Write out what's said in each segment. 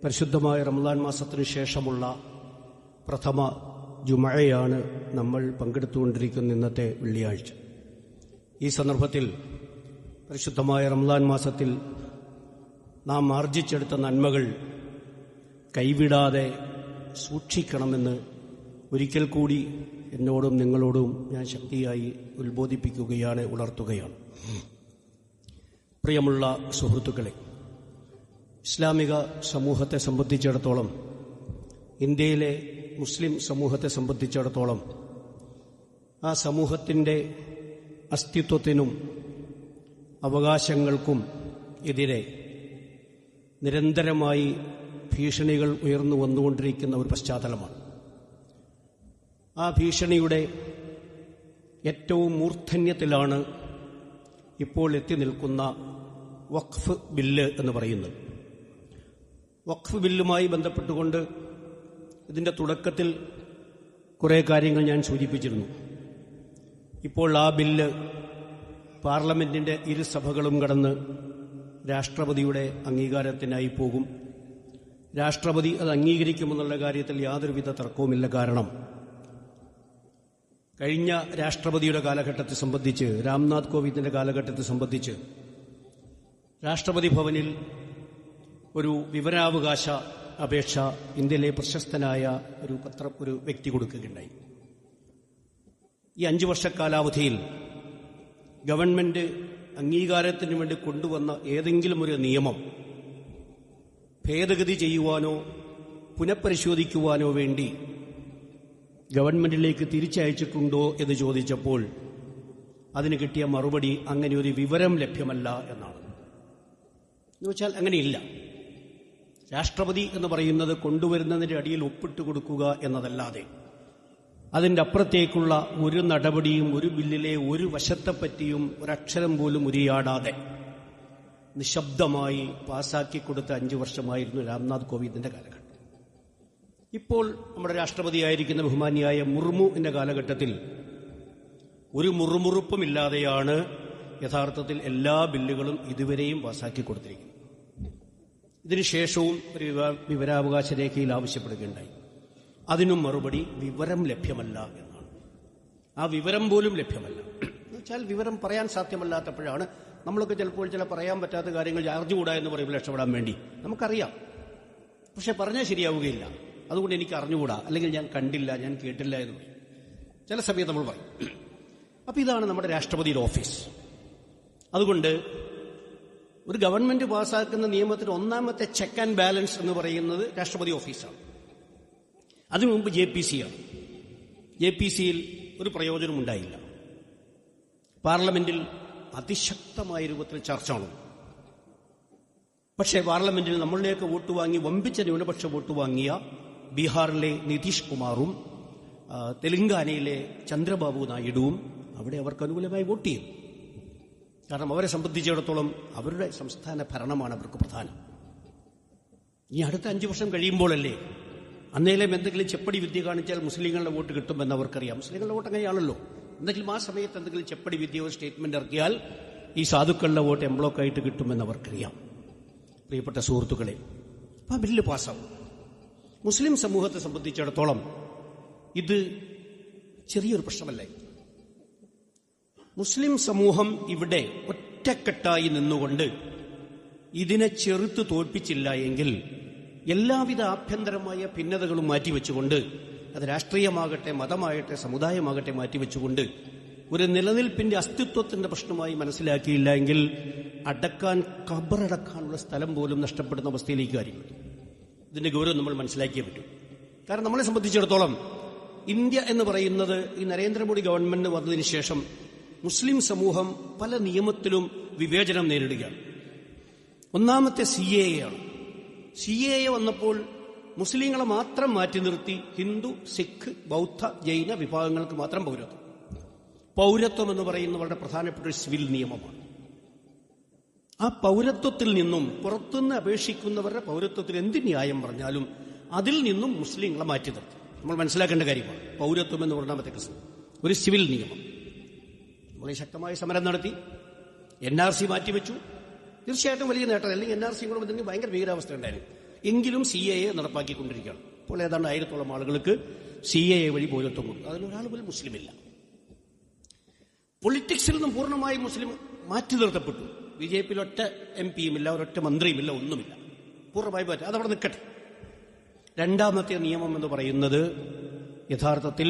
പരിശുദ്ധമായ റമദാൻ മാസത്തിനു ശേഷമുള്ള പ്രഥമ ജുമഅയാണ് നമ്മൾ പങ്കെടുത്തുകൊണ്ടിരിക്കുന്ന ഇന്നത്തെ വെള്ളിയാഴ്ച. ഈ സന്ദർഭത്തിൽ പരിശുദ്ധമായ റമദാൻ മാസത്തിൽ നാം ആർജിച്ചെടുത്ത നന്മകൾ കൈവിടാതെ സൂക്ഷിക്കണമെന്ന് ഒരിക്കൽ കൂടി എന്നോടും നിങ്ങളോടും ഞാൻ ശക്തിയായി ഉത്ബോധിപ്പിക്കുകയാണ്, ഉണർത്തുകയാണ്. പ്രിയമുള്ള സുഹൃത്തുക്കളെ, ഇസ്ലാമിക സമൂഹത്തെ സംബന്ധിച്ചിടത്തോളം, ഇന്ത്യയിലെ മുസ്ലിം സമൂഹത്തെ സംബന്ധിച്ചിടത്തോളം ആ സമൂഹത്തിൻ്റെ അസ്തിത്വത്തിനും അവകാശങ്ങൾക്കും എതിരെ നിരന്തരമായി ഭീഷണികൾ ഉയർന്നു വന്നുകൊണ്ടിരിക്കുന്ന ഒരു പശ്ചാത്തലമാണ്. ആ ഭീഷണിയുടെ ഏറ്റവും മൂർധന്യത്തിലാണ് ഇപ്പോൾ എത്തി നിൽക്കുന്ന വഖഫ് ബില്ല് എന്ന് പറയുന്നത്. വഖഫ് ബില്ലുമായി ബന്ധപ്പെട്ടുകൊണ്ട് ഇതിൻ്റെ തുടക്കത്തിൽ കുറേ കാര്യങ്ങൾ ഞാൻ സൂചിപ്പിച്ചിരുന്നു. ഇപ്പോൾ ആ ബില്ല് പാർലമെന്റിന്റെ ഇരുസഭകളും കടന്ന് രാഷ്ട്രപതിയുടെ അംഗീകാരത്തിനായി പോകും. രാഷ്ട്രപതി അത് അംഗീകരിക്കുമെന്നുള്ള കാര്യത്തിൽ യാതൊരുവിധ തർക്കവുമില്ല. കാരണം കഴിഞ്ഞ രാഷ്ട്രപതിയുടെ കാലഘട്ടത്തെ സംബന്ധിച്ച്, രാംനാഥ് കോവിന്ദിന്റെ കാലഘട്ടത്തെ സംബന്ധിച്ച് രാഷ്ട്രപതി ഭവനിൽ ഒരു വിവരാവകാശ അപേക്ഷ ഇന്ത്യയിലെ പ്രശസ്തനായ ഒരു വ്യക്തി കൊടുക്കുകയുണ്ടായി. ഈ 5 വർഷ കാലാവധിയിൽ ഗവൺമെന്റ് അംഗീകാരത്തിന് വേണ്ടി കൊണ്ടുവന്ന ഏതെങ്കിലും ഒരു നിയമം ഭേദഗതി ചെയ്യുവാനോ പുനഃപരിശോധിക്കുവാനോ വേണ്ടി ഗവൺമെന്റിലേക്ക് തിരിച്ചയച്ചിട്ടുണ്ടോ എന്ന് ചോദിച്ചപ്പോൾ അതിന് കിട്ടിയ മറുപടി അങ്ങനെ ഒരു വിവരം ലഭ്യമല്ല എന്നാണ്. എന്നുവെച്ചാൽ അങ്ങനെയില്ല. രാഷ്ട്രപതി എന്ന് പറയുന്നത് കൊണ്ടുവരുന്നതിന്റെ അടിയിൽ ഒപ്പിട്ട് കൊടുക്കുക എന്നതല്ലാതെ അതിൻ്റെ അപ്പുറത്തേക്കുള്ള ഒരു നടപടിയും ഒരു ബില്ലിലെ ഒരു വശത്തെപ്പറ്റിയും ഒരക്ഷരം പോലും ഉരിയാടാതെ നിശബ്ദമായി പാസാക്കി കൊടുത്ത 5 വർഷമായിരുന്നു രാംനാഥ് കോവിന്ദിന്റെ കാലഘട്ടം. ഇപ്പോൾ നമ്മുടെ രാഷ്ട്രപതിയായിരിക്കുന്ന ബഹുമാനിയായ മുർമുവിന്റെ കാലഘട്ടത്തിൽ ഒരു മുറുമുറുപ്പുമില്ലാതെയാണ് യഥാർത്ഥത്തിൽ എല്ലാ ബില്ലുകളും ഇതുവരെയും പാസാക്കി കൊടുത്തിരിക്കുന്നത്. ഇതിനുശേഷവും ഒരു വിവരാവകാശ രേഖയിൽ ആവശ്യപ്പെടുകയുണ്ടായി. അതിനും മറുപടി വിവരം ലഭ്യമല്ല എന്നാണ്. ആ വിവരം പോലും ലഭ്യമല്ല എന്നുവെച്ചാൽ വിവരം പറയാൻ സാധ്യമല്ലാത്തപ്പോഴാണ് നമ്മളൊക്കെ ചിലപ്പോൾ ചില പറയാൻ പറ്റാത്ത കാര്യങ്ങൾ അറിഞ്ഞുകൂടാ എന്ന് പറയുമ്പോൾ രക്ഷപ്പെടാൻ വേണ്ടി നമുക്കറിയാം, പക്ഷെ പറഞ്ഞാൽ ശരിയാവുകയില്ല. അതുകൊണ്ട് എനിക്ക് അറിഞ്ഞുകൂടാ, അല്ലെങ്കിൽ ഞാൻ കണ്ടില്ല, ഞാൻ കേട്ടില്ല എന്ന് പറയും. ചില സമയത്ത് നമ്മൾ പറയും. അപ്പം ഇതാണ് നമ്മുടെ രാഷ്ട്രപതിയുടെ ഓഫീസ്. അതുകൊണ്ട് ഒരു ഗവൺമെന്റ് പാസ്സാക്കുന്ന നിയമത്തിന് ഒന്നാമത്തെ ചെക്ക് ആൻഡ് ബാലൻസ് എന്ന് പറയുന്നത് രാഷ്ട്രപതി ഓഫീസാണ്. അതിനു മുമ്പ് JPC ആണ്. JPCയിൽ ഒരു പ്രയോജനം ഉണ്ടായില്ല. പാർലമെന്റിൽ അതിശക്തമായ രൂപത്തിൽ ചർച്ച നടന്നു. പക്ഷേ പാർലമെന്റിൽ നമ്മളിലേക്ക് വോട്ട് വാങ്ങി വമ്പിച്ച ന്യൂനപക്ഷ വോട്ട് വാങ്ങിയ ബീഹാറിലെ നിതീഷ് കുമാറും തെലങ്കാനയിലെ ചന്ദ്രബാബു നായിഡുവും അവിടെ അവർക്ക് അനുകൂലമായി വോട്ട് ചെയ്യും. കാരണം അവരെ സംബന്ധിച്ചിടത്തോളം അവരുടെ സംസ്ഥാന ഭരണമാണ് അവർക്ക് പ്രധാനം. ഈ അടുത്ത 5 വർഷം കഴിയുമ്പോഴല്ലേ അന്നേലും എന്തെങ്കിലും ചെപ്പടി വിദ്യ കാണിച്ചാൽ മുസ്ലിങ്ങളുടെ വോട്ട് കിട്ടുമെന്ന് അവർക്കറിയാം. മുസ്ലിങ്ങളുടെ വോട്ട് അങ്ങനെയാണല്ലോ. എന്തെങ്കിലും ആ സമയത്ത് എന്തെങ്കിലും ചെപ്പടി വിദ്യ ഒരു സ്റ്റേറ്റ്മെന്റ് ഇറക്കിയാൽ ഈ സാധുക്കളുടെ വോട്ട് എംബ്ലോക്കായിട്ട് കിട്ടുമെന്ന് അവർക്കറിയാം. പ്രിയപ്പെട്ട സുഹൃത്തുക്കളെ, ആ ബില്ല് പാസ്സാവും. മുസ്ലിം സമൂഹത്തെ സംബന്ധിച്ചിടത്തോളം ഇത് ചെറിയൊരു പ്രശ്നമല്ലേ. മുസ്ലിം സമൂഹം ഇവിടെ ഒറ്റക്കെട്ടായി നിന്നുകൊണ്ട് ഇതിനെ ചെറുത്ത് തോൽപ്പിച്ചില്ല എങ്കിൽ എല്ലാവിധ ആഭ്യന്തരമായ ഭിന്നതകളും മാറ്റിവെച്ചുകൊണ്ട്, അത് രാഷ്ട്രീയമാകട്ടെ മതമാകട്ടെ സമുദായമാകട്ടെ മാറ്റിവെച്ചുകൊണ്ട് ഒരു നിലനിൽപ്പിന്റെ അസ്തിത്വത്തിന്റെ പ്രശ്നമായി മനസ്സിലാക്കിയില്ല എങ്കിൽ അടക്കാൻ കബറടക്കാനുള്ള സ്ഥലം പോലും നഷ്ടപ്പെടുന്ന അവസ്ഥയിലേക്ക് കാര്യങ്ങൾ. ഇതിന്റെ ഗൗരവം നമ്മൾ മനസ്സിലാക്കിയേ പറ്റൂ. കാരണം നമ്മളെ സംബന്ധിച്ചിടത്തോളം ഇന്ത്യ എന്ന് പറയുന്നത് ഈ നരേന്ദ്രമോദി ഗവൺമെന്റ് വന്നതിന് ശേഷം മുസ്ലിം സമൂഹം പല നിയമത്തിലും വിവേചനം നേരിടുകയാണ്. ഒന്നാമത്തെ CAA ആണ്. CAA വന്നപ്പോൾ മുസ്ലിങ്ങളെ മാത്രം മാറ്റി നിർത്തി ഹിന്ദു, സിഖ്, ബൗദ്ധ, ജൈന വിഭാഗങ്ങൾക്ക് മാത്രം പൗരത്വം എന്ന് പറയുന്ന വളരെ പ്രധാനപ്പെട്ട ഒരു സിവിൽ നിയമമാണ്. ആ പൗരത്വത്തിൽ നിന്നും പുറത്തുനിന്ന് അപേക്ഷിക്കുന്നവരുടെ പൗരത്വത്തിൽ എന്ത് ന്യായം പറഞ്ഞാലും അതിൽ നിന്നും മുസ്ലിങ്ങളെ മാറ്റി നിർത്തി. നമ്മൾ മനസ്സിലാക്കേണ്ട കാര്യമാണ്. പൗരത്വം എന്ന് ഒന്നാമത്തെ കേസ് ഒരു സിവിൽ നിയമം. നമ്മൾ ശക്തമായ സമരം നടത്തി, NRC മാറ്റിവെച്ചു. തീർച്ചയായിട്ടും വലിയ നേട്ടം. അല്ലെങ്കിൽ NRC കൂടെ വന്നെങ്കിൽ ഭയങ്കര ഭീകരാവസ്ഥ ഉണ്ടായിരുന്നു. എങ്കിലും CAA നടപ്പാക്കിക്കൊണ്ടിരിക്കുകയാണ്. ഇപ്പോൾ ഏതാണ്ട് 1000-ഓളം ആളുകൾക്ക് CAA വഴി പൗരത്വം കൊടുത്തു. അതിലൊരാൾ പോലും മുസ്ലിമില്ല. പൊളിറ്റിക്സിൽ നിന്നും പൂർണ്ണമായും മുസ്ലിം മാറ്റി നിർത്തപ്പെട്ടു. BJP ഒറ്റ MP ഇല്ല, ഒരൊറ്റ മന്ത്രിയുമില്ല, ഒന്നുമില്ല. പൂർണ്ണമായി മാറ്റി. അതവിടെ നിൽക്കട്ടെ. രണ്ടാമത്തെ നിയമം എന്ന് പറയുന്നത് യഥാർത്ഥത്തിൽ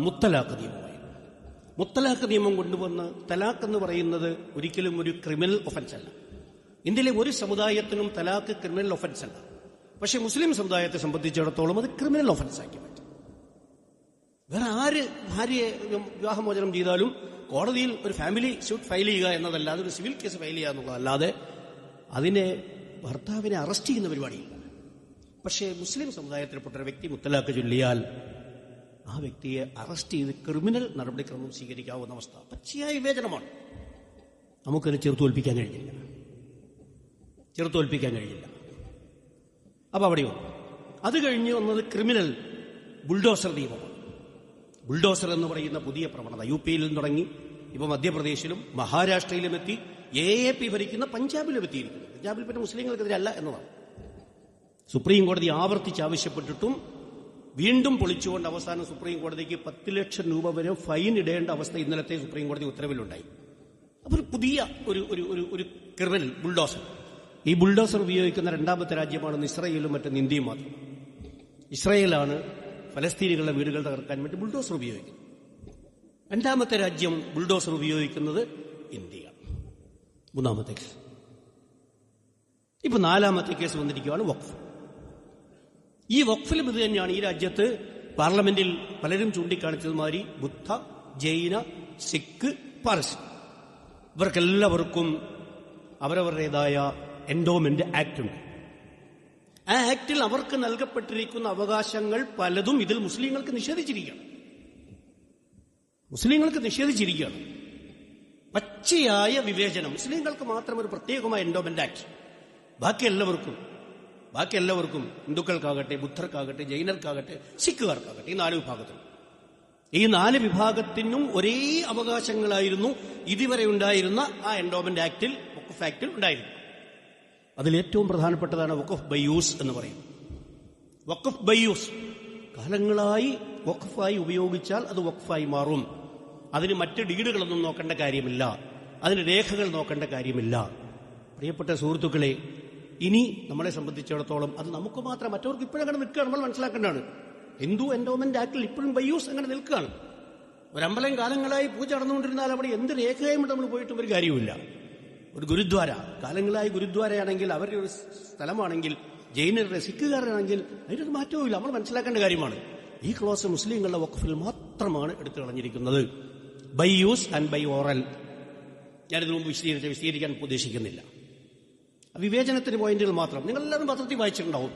മുത്തലാഖ് നിയമമായി. മുത്തലാഖ് നിയമം കൊണ്ടുവന്ന് തലാഖ് എന്ന് പറയുന്നത് ഒരിക്കലും ഒരു ക്രിമിനൽ ഒഫൻസ് അല്ല. ഇന്ത്യയിലെ ഒരു സമുദായത്തിനും തലാഖ് ക്രിമിനൽ ഒഫൻസ് അല്ല. പക്ഷേ മുസ്ലിം സമുദായത്തെ സംബന്ധിച്ചിടത്തോളം അത് ക്രിമിനൽ ഒഫൻസ് ആക്കി മാറ്റി. വേറെ ആര് ഭാര്യയെ വിവാഹമോചനം ചെയ്താലും കോടതിയിൽ ഒരു ഫാമിലി സ്യൂട്ട് ഫയൽ ചെയ്യുക എന്നതല്ലാതെ, ഒരു സിവിൽ കേസ് ഫയൽ ചെയ്യുക എന്നുള്ളതല്ലാതെ അതിനെ ഭർത്താവിനെ അറസ്റ്റ് ചെയ്യുന്ന പരിപാടിയില്ല. പക്ഷേ മുസ്ലിം സമുദായത്തിൽപ്പെട്ട ഒരു വ്യക്തി മുത്തലാഖ് ചൊല്ലിയാൽ ആ വ്യക്തിയെ അറസ്റ്റ് ചെയ്ത് ക്രിമിനൽ നടപടിക്രമം സ്വീകരിക്കാവുന്ന അവസ്ഥ പച്ചയായ വിവേചനമാണ്. നമുക്കതിനെ ചെറുത്തോൽപ്പിക്കാൻ കഴിഞ്ഞില്ല. അപ്പൊ അവിടെ വന്നു. അത് കഴിഞ്ഞ് വന്നത് ക്രിമിനൽ ബുൾഡോസർ നിയമമാണ്. ബുൾഡോസർ എന്ന് പറയുന്ന പുതിയ പ്രവണത UP-യിൽ തുടങ്ങി, ഇപ്പൊ മധ്യപ്രദേശിലും മഹാരാഷ്ട്രയിലും എത്തി, AAP ഭരിക്കുന്ന പഞ്ചാബിലും എത്തിയിരിക്കുന്നു. പഞ്ചാബിൽ പിന്നെ മുസ്ലിങ്ങൾക്കെതിരെ അല്ല എന്നതാണ്. സുപ്രീം കോടതി ആവർത്തിച്ച് ആവശ്യപ്പെട്ടിട്ടും വീണ്ടും പൊളിച്ചുകൊണ്ട് അവസാനം സുപ്രീം കോടതിക്ക് 10 ലക്ഷം രൂപ വരെ ഫൈൻ ഇടേണ്ട അവസ്ഥ ഇന്നലത്തെ സുപ്രീം കോടതി ഉത്തരവിലുണ്ടായി. അപ്പോൾ ഒരു പുതിയ ഒരു ക്രിമിനൽ ബുൾഡോസർ. ഈ ബുൾഡോസർ ഉപയോഗിക്കുന്ന രണ്ടാമത്തെ രാജ്യമാണ് ഇസ്രായേലും മറ്റും ഇന്ത്യയും മാത്രം. ഇസ്രായേലാണ് ഫലസ്തീനികളുടെ വീടുകൾ തകർക്കാൻ വേണ്ടി ബുൾഡോസർ ഉപയോഗിക്കുന്നത്. രണ്ടാമത്തെ രാജ്യം ബുൾഡോസർ ഉപയോഗിക്കുന്നത് ഇന്ത്യയാണ്. മൂന്നാമത്തെ കേസ്. ഇപ്പൊ നാലാമത്തെ കേസ് വന്നിരിക്കുകയാണ് വഖഫ്. ഈ വഖഫിലും ഇത് തന്നെയാണ്. ഈ രാജ്യത്ത് പാർലമെന്റിൽ പലരും ചൂണ്ടിക്കാണിച്ചതുമാതിരി ബുദ്ധ, ജൈന, സിഖ്, പാർസി ഇവർക്കെല്ലാവർക്കും അവരവരുടേതായ എൻഡോമെന്റ് ആക്ട് ഉണ്ട്. ആ ആക്ടിൽ അവർക്ക് നൽകപ്പെട്ടിരിക്കുന്ന അവകാശങ്ങൾ പലതും ഇതിൽ മുസ്ലിങ്ങൾക്ക് നിഷേധിച്ചിരിക്കുകയാണ്. പച്ചയായ വിവേചനം. മുസ്ലിങ്ങൾക്ക് മാത്രം ഒരു പ്രത്യേകമായ എൻഡോമെന്റ് ആക്ട്. ബാക്കി എല്ലാവർക്കും ഹിന്ദുക്കൾക്കാകട്ടെ, ബുദ്ധർക്കാകട്ടെ, ജൈനർക്കാകട്ടെ, സിഖുകാർക്കാകട്ടെ, ഈ 4 വിഭാഗത്തിനും ഒരേ അവകാശങ്ങളായിരുന്നു ഇതുവരെ ഉണ്ടായിരുന്ന ആ എൻഡോമെന്റ് ആക്ടിൽ, വഖഫ് ആക്ടിൽ ഉണ്ടായിരുന്നു. അതിലേറ്റവും പ്രധാനപ്പെട്ടതാണ് വഖഫ് ബൈയൂസ് എന്ന് പറയുന്നത്. വഖഫ് ബൈയൂസ് കാലങ്ങളായി വഖഫായി ഉപയോഗിച്ചാൽ അത് വഖഫായി മാറും. അതിന് മറ്റ് ഡീഡുകളൊന്നും നോക്കേണ്ട കാര്യമില്ല, അതിന് രേഖകൾ നോക്കേണ്ട കാര്യമില്ല. പ്രിയപ്പെട്ട സുഹൃത്തുക്കളെ, ഇനി നമ്മളെ സംബന്ധിച്ചിടത്തോളം അത് നമുക്ക് മാത്രം, മറ്റവർക്ക് ഇപ്പോഴും അങ്ങനെ നിൽക്കുകയാണ്. നമ്മൾ മനസ്സിലാക്കേണ്ടതാണ്. ഹിന്ദു എൻഡോമെന്റ് ആക്ടിൽ ഇപ്പോഴും ബൈയൂസ് അങ്ങനെ നിൽക്കുകയാണ്. ഒരമ്പലം കാലങ്ങളായി പൂജ നടന്നുകൊണ്ടിരുന്നാൽ അവിടെ എന്ത് രേഖയും നമ്മൾ പോയിട്ടും ഒരു കാര്യവുമില്ല. ഒരു ഗുരുദ്വാര കാലങ്ങളായി ഗുരുദ്വാരയാണെങ്കിൽ, അവരുടെ ഒരു സ്ഥലമാണെങ്കിൽ, ജൈനരുടെ, സിഖുകാരനാണെങ്കിൽ അതിനൊരു മാറ്റവുമില്ല. നമ്മൾ മനസ്സിലാക്കേണ്ട കാര്യമാണ്. ഈ ക്ലോസ് മുസ്ലിങ്ങളുടെ വഖഫിൽ മാത്രമാണ് എടുത്തു കളഞ്ഞിരിക്കുന്നത്. By use and by oral. ഞാനിതിനു മുമ്പ് വിശദീകരിക്കാൻ ഉദ്ദേശിക്കുന്നില്ല. വിവേചനത്തിന് പോയിന്റുകൾ മാത്രം. നിങ്ങളെല്ലാവരും പത്രത്തിൽ വായിച്ചിട്ടുണ്ടാവും,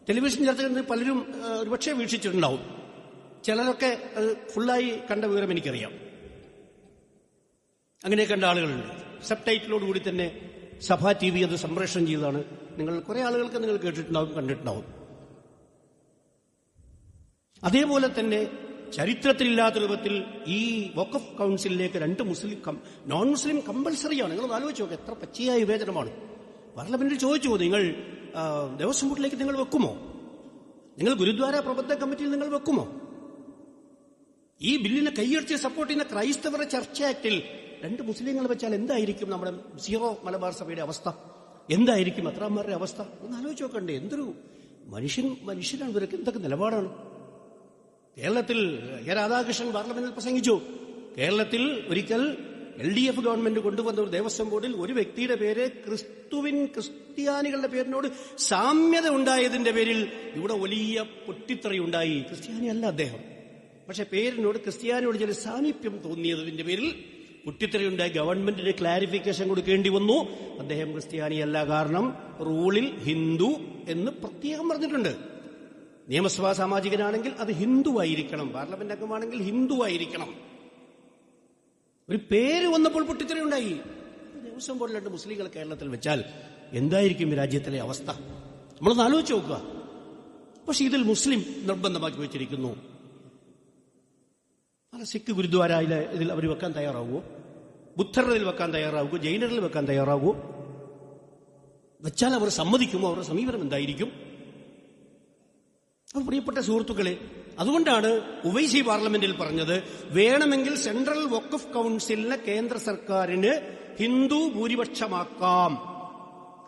ടെലിവിഷൻ ചർച്ചകളിൽ പലരും ഒരുപക്ഷെ വീക്ഷിച്ചിട്ടുണ്ടാവും. ചിലരൊക്കെ അത് ഫുള്ളായി കണ്ട വിവരം എനിക്കറിയാം. അങ്ങനെ കണ്ട ആളുകളുണ്ട്. സബ് ടൈറ്റിലോടുകൂടി തന്നെ സഭാ TV അത് സംപ്രേഷണം ചെയ്തതാണ്. നിങ്ങൾ കുറെ ആളുകൾക്ക് നിങ്ങൾ കേട്ടിട്ടുണ്ടാവും, കണ്ടിട്ടുണ്ടാവും. അതേപോലെ തന്നെ ചരിത്രത്തിലില്ലാത്ത രൂപത്തിൽ ഈ വഖഫ് കൗൺസിലിലേക്ക് 2 മുസ്ലിം നോൺ മുസ്ലിം കമ്പൽസറിയാണ്. നിങ്ങൾ ആലോചിച്ച് നോക്കുക, എത്ര പച്ചയായ വിവേചനമാണ്. പാർലമെന്റിൽ ചോദിച്ചു, നിങ്ങൾ ദേവസ്വം ബോർഡിലേക്ക് നിങ്ങൾ വെക്കുമോ? നിങ്ങൾ ഗുരുദ്വാര പ്രബന്ധ കമ്മിറ്റിയിൽ നിങ്ങൾ വെക്കുമോ? ഈ ബില്ലിനെ കൈയടിച്ച് സപ്പോർട്ട് ചെയ്യുന്ന ക്രൈസ്തവ ചർച്ച ആക്ടിൽ 2 മുസ്ലിങ്ങൾ വെച്ചാൽ എന്തായിരിക്കും നമ്മുടെ സീറോ മലബാർ സഭയുടെ അവസ്ഥ? എന്തായിരിക്കും അത്രാമാരുടെ അവസ്ഥ? ഒന്ന് ആലോചിച്ച് നോക്കണ്ടേ? എന്തൊരു മനുഷ്യനാണ് ഇവരൊക്കെ, എന്തൊക്കെ നിലപാടാണ്. കേരളത്തിൽ രാധാകൃഷ്ണൻ പാർലമെന്റിൽ പ്രസംഗിച്ചു. കേരളത്തിൽ ഒരിക്കൽ LDF ഗവൺമെന്റ് കൊണ്ടുവന്ന ഒരു ദേവസ്വം ബോർഡിൽ ഒരു വ്യക്തിയുടെ പേര് ക്രിസ്ത്യാനികളുടെ പേരിനോട് സാമ്യത ഉണ്ടായതിന്റെ പേരിൽ ഇവിടെ വലിയ പൊട്ടിത്തെറിയുണ്ടായി. ക്രിസ്ത്യാനിയല്ല അദ്ദേഹം, പക്ഷെ പേരിനോട് ക്രിസ്ത്യാനിയോട് ചില സാമീപ്യം തോന്നിയതിന്റെ പേരിൽ പൊട്ടിത്തെറിയുണ്ടായി. ഗവൺമെന്റിന് ക്ലാരിഫിക്കേഷൻ കൊടുക്കേണ്ടി വന്നു. അദ്ദേഹം ക്രിസ്ത്യാനിയല്ല, കാരണം റൂളിൽ ഹിന്ദു എന്ന് പ്രത്യേകം പറഞ്ഞിട്ടുണ്ട്. നിയമസഭാ സാമാജികനാണെങ്കിൽ അത് ഹിന്ദു ആയിരിക്കണം, പാർലമെന്റ് അംഗമാണെങ്കിൽ ഹിന്ദു ആയിരിക്കണം. ഒരു പേര് വന്നപ്പോൾ പൊട്ടിത്തെറിയുണ്ടായി. ദേവസ്വം ബോർഡിൽ 2 മുസ്ലിങ്ങൾ കേരളത്തിൽ വെച്ചാൽ എന്തായിരിക്കും ഈ രാജ്യത്തിലെ അവസ്ഥ? നമ്മളൊന്ന് ആലോചിച്ച് നോക്കുക. പക്ഷെ ഇതിൽ മുസ്ലിം നിർബന്ധമാക്കി വെച്ചിരിക്കുന്നു. സിഖ് ഗുരുദ്വാരയിലെ ഇതിൽ അവർ വെക്കാൻ തയ്യാറാവുമോ? ബുദ്ധറിൽ വെക്കാൻ തയ്യാറാവുമോ? ജൈനറിൽ വെക്കാൻ തയ്യാറാവുമോ? വെച്ചാൽ അവർ സമ്മതിക്കുമോ? അവരുടെ സമീപനം എന്തായിരിക്കും? അപ്പോൾ പ്രിയപ്പെട്ട സുഹൃത്തുക്കളെ, അതുകൊണ്ടാണ് ഉവൈസി പാർലമെന്റിൽ പറഞ്ഞത്, വേണമെങ്കിൽ സെൻട്രൽ വഖഫ് കൗൺസിലിനെ കേന്ദ്ര സർക്കാരിന് ഹിന്ദു ഭൂരിപക്ഷമാക്കാം,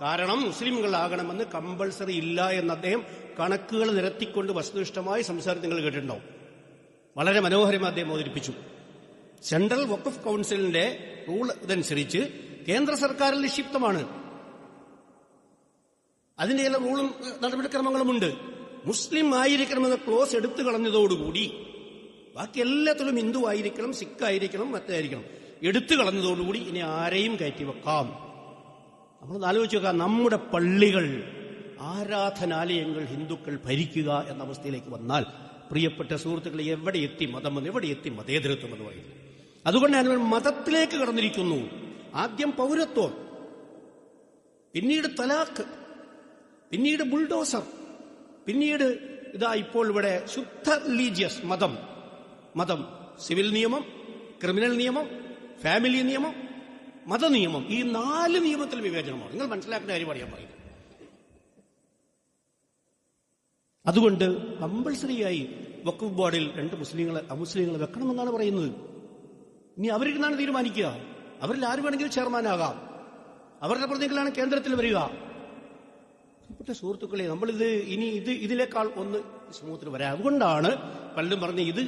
കാരണം മുസ്ലിംകളാകണമെന്ന് കമ്പൾസറി ഇല്ല എന്ന് അദ്ദേഹം കണക്കുകൾ നിരത്തിക്കൊണ്ട് വസ്തുനിഷ്ഠമായി സംസാരിച്ച് നിങ്ങൾ കേട്ടിട്ടുണ്ടാവും. വളരെ മനോഹരമായി അദ്ദേഹം അവതരിപ്പിച്ചു. സെൻട്രൽ വഖഫ് കൗൺസിലിന്റെ റൂൾ ഇതനുസരിച്ച് കേന്ദ്ര സർക്കാരിൽ നിക്ഷിപ്തമാണ്, അതിന്റെ ചില റൂളും നടപടിക്രമങ്ങളുമുണ്ട്. മുസ്ലിം ആയിരിക്കണമെന്ന ക്ലോസ് എടുത്തു കളഞ്ഞതോടുകൂടി ബാക്കി എല്ലാത്തിലും ഹിന്ദു ആയിരിക്കണം, സിഖ് ആയിരിക്കണം, മറ്റായിരിക്കണം എടുത്തു കളഞ്ഞതോടുകൂടി ഇനി ആരെയും കയറ്റി വെക്കാം. നമ്മളൊന്ന് ആലോചിച്ച് നോക്കാം, നമ്മുടെ പള്ളികൾ, ആരാധനാലയങ്ങൾ ഹിന്ദുക്കൾ ഭരിക്കുക എന്ന അവസ്ഥയിലേക്ക് വന്നാൽ പ്രിയപ്പെട്ട സുഹൃത്തുക്കളെ, എവിടെ എത്തി മതമെന്ന്, എവിടെ എത്തി മതേതരത്വം എന്ന് പറയുന്നു. അതുകൊണ്ട് ഞാൻ മതത്തിലേക്ക് കടന്നിരിക്കുന്നു. ആദ്യം പൗരത്വം, പിന്നീട് തലാഖ്, പിന്നീട് ബുൾഡോസർ, പിന്നീട് ഇതാ ഇപ്പോൾ ഇവിടെ ശുദ്ധ റിലീജിയസ് മതം, സിവിൽ നിയമം, ക്രിമിനൽ നിയമം, ഫാമിലി നിയമം, മതനിയമം, ഈ 4 നിയമത്തിൽ വിവേചനമാണ്. നിങ്ങൾ മനസ്സിലാക്കേണ്ട കാര്യമാണ് ഞാൻ പറയുന്നത്. അതുകൊണ്ട് കമ്പൾസറിയായി വഖഫ് ബോർഡിൽ 2 അമുസ്ലിങ്ങളെ വെക്കണമെന്നാണ് പറയുന്നത്. ഇനി അവരിരുന്നാണ് തീരുമാനിക്കുക. അവരിൽ ആര് വേണമെങ്കിലും ചെയർമാനാകാം, അവരുടെ പ്രതിനിധികളാണ് കേന്ദ്രത്തിൽ വരിക. പ്രിയപ്പെട്ട സുഹൃത്തുക്കളെ, നമ്മളിത് ഇനി ഇതിനേക്കാൾ ഒന്ന് സമൂഹത്തിൽ വരാം. അതുകൊണ്ടാണ് പലരും പറഞ്ഞ് ഇത്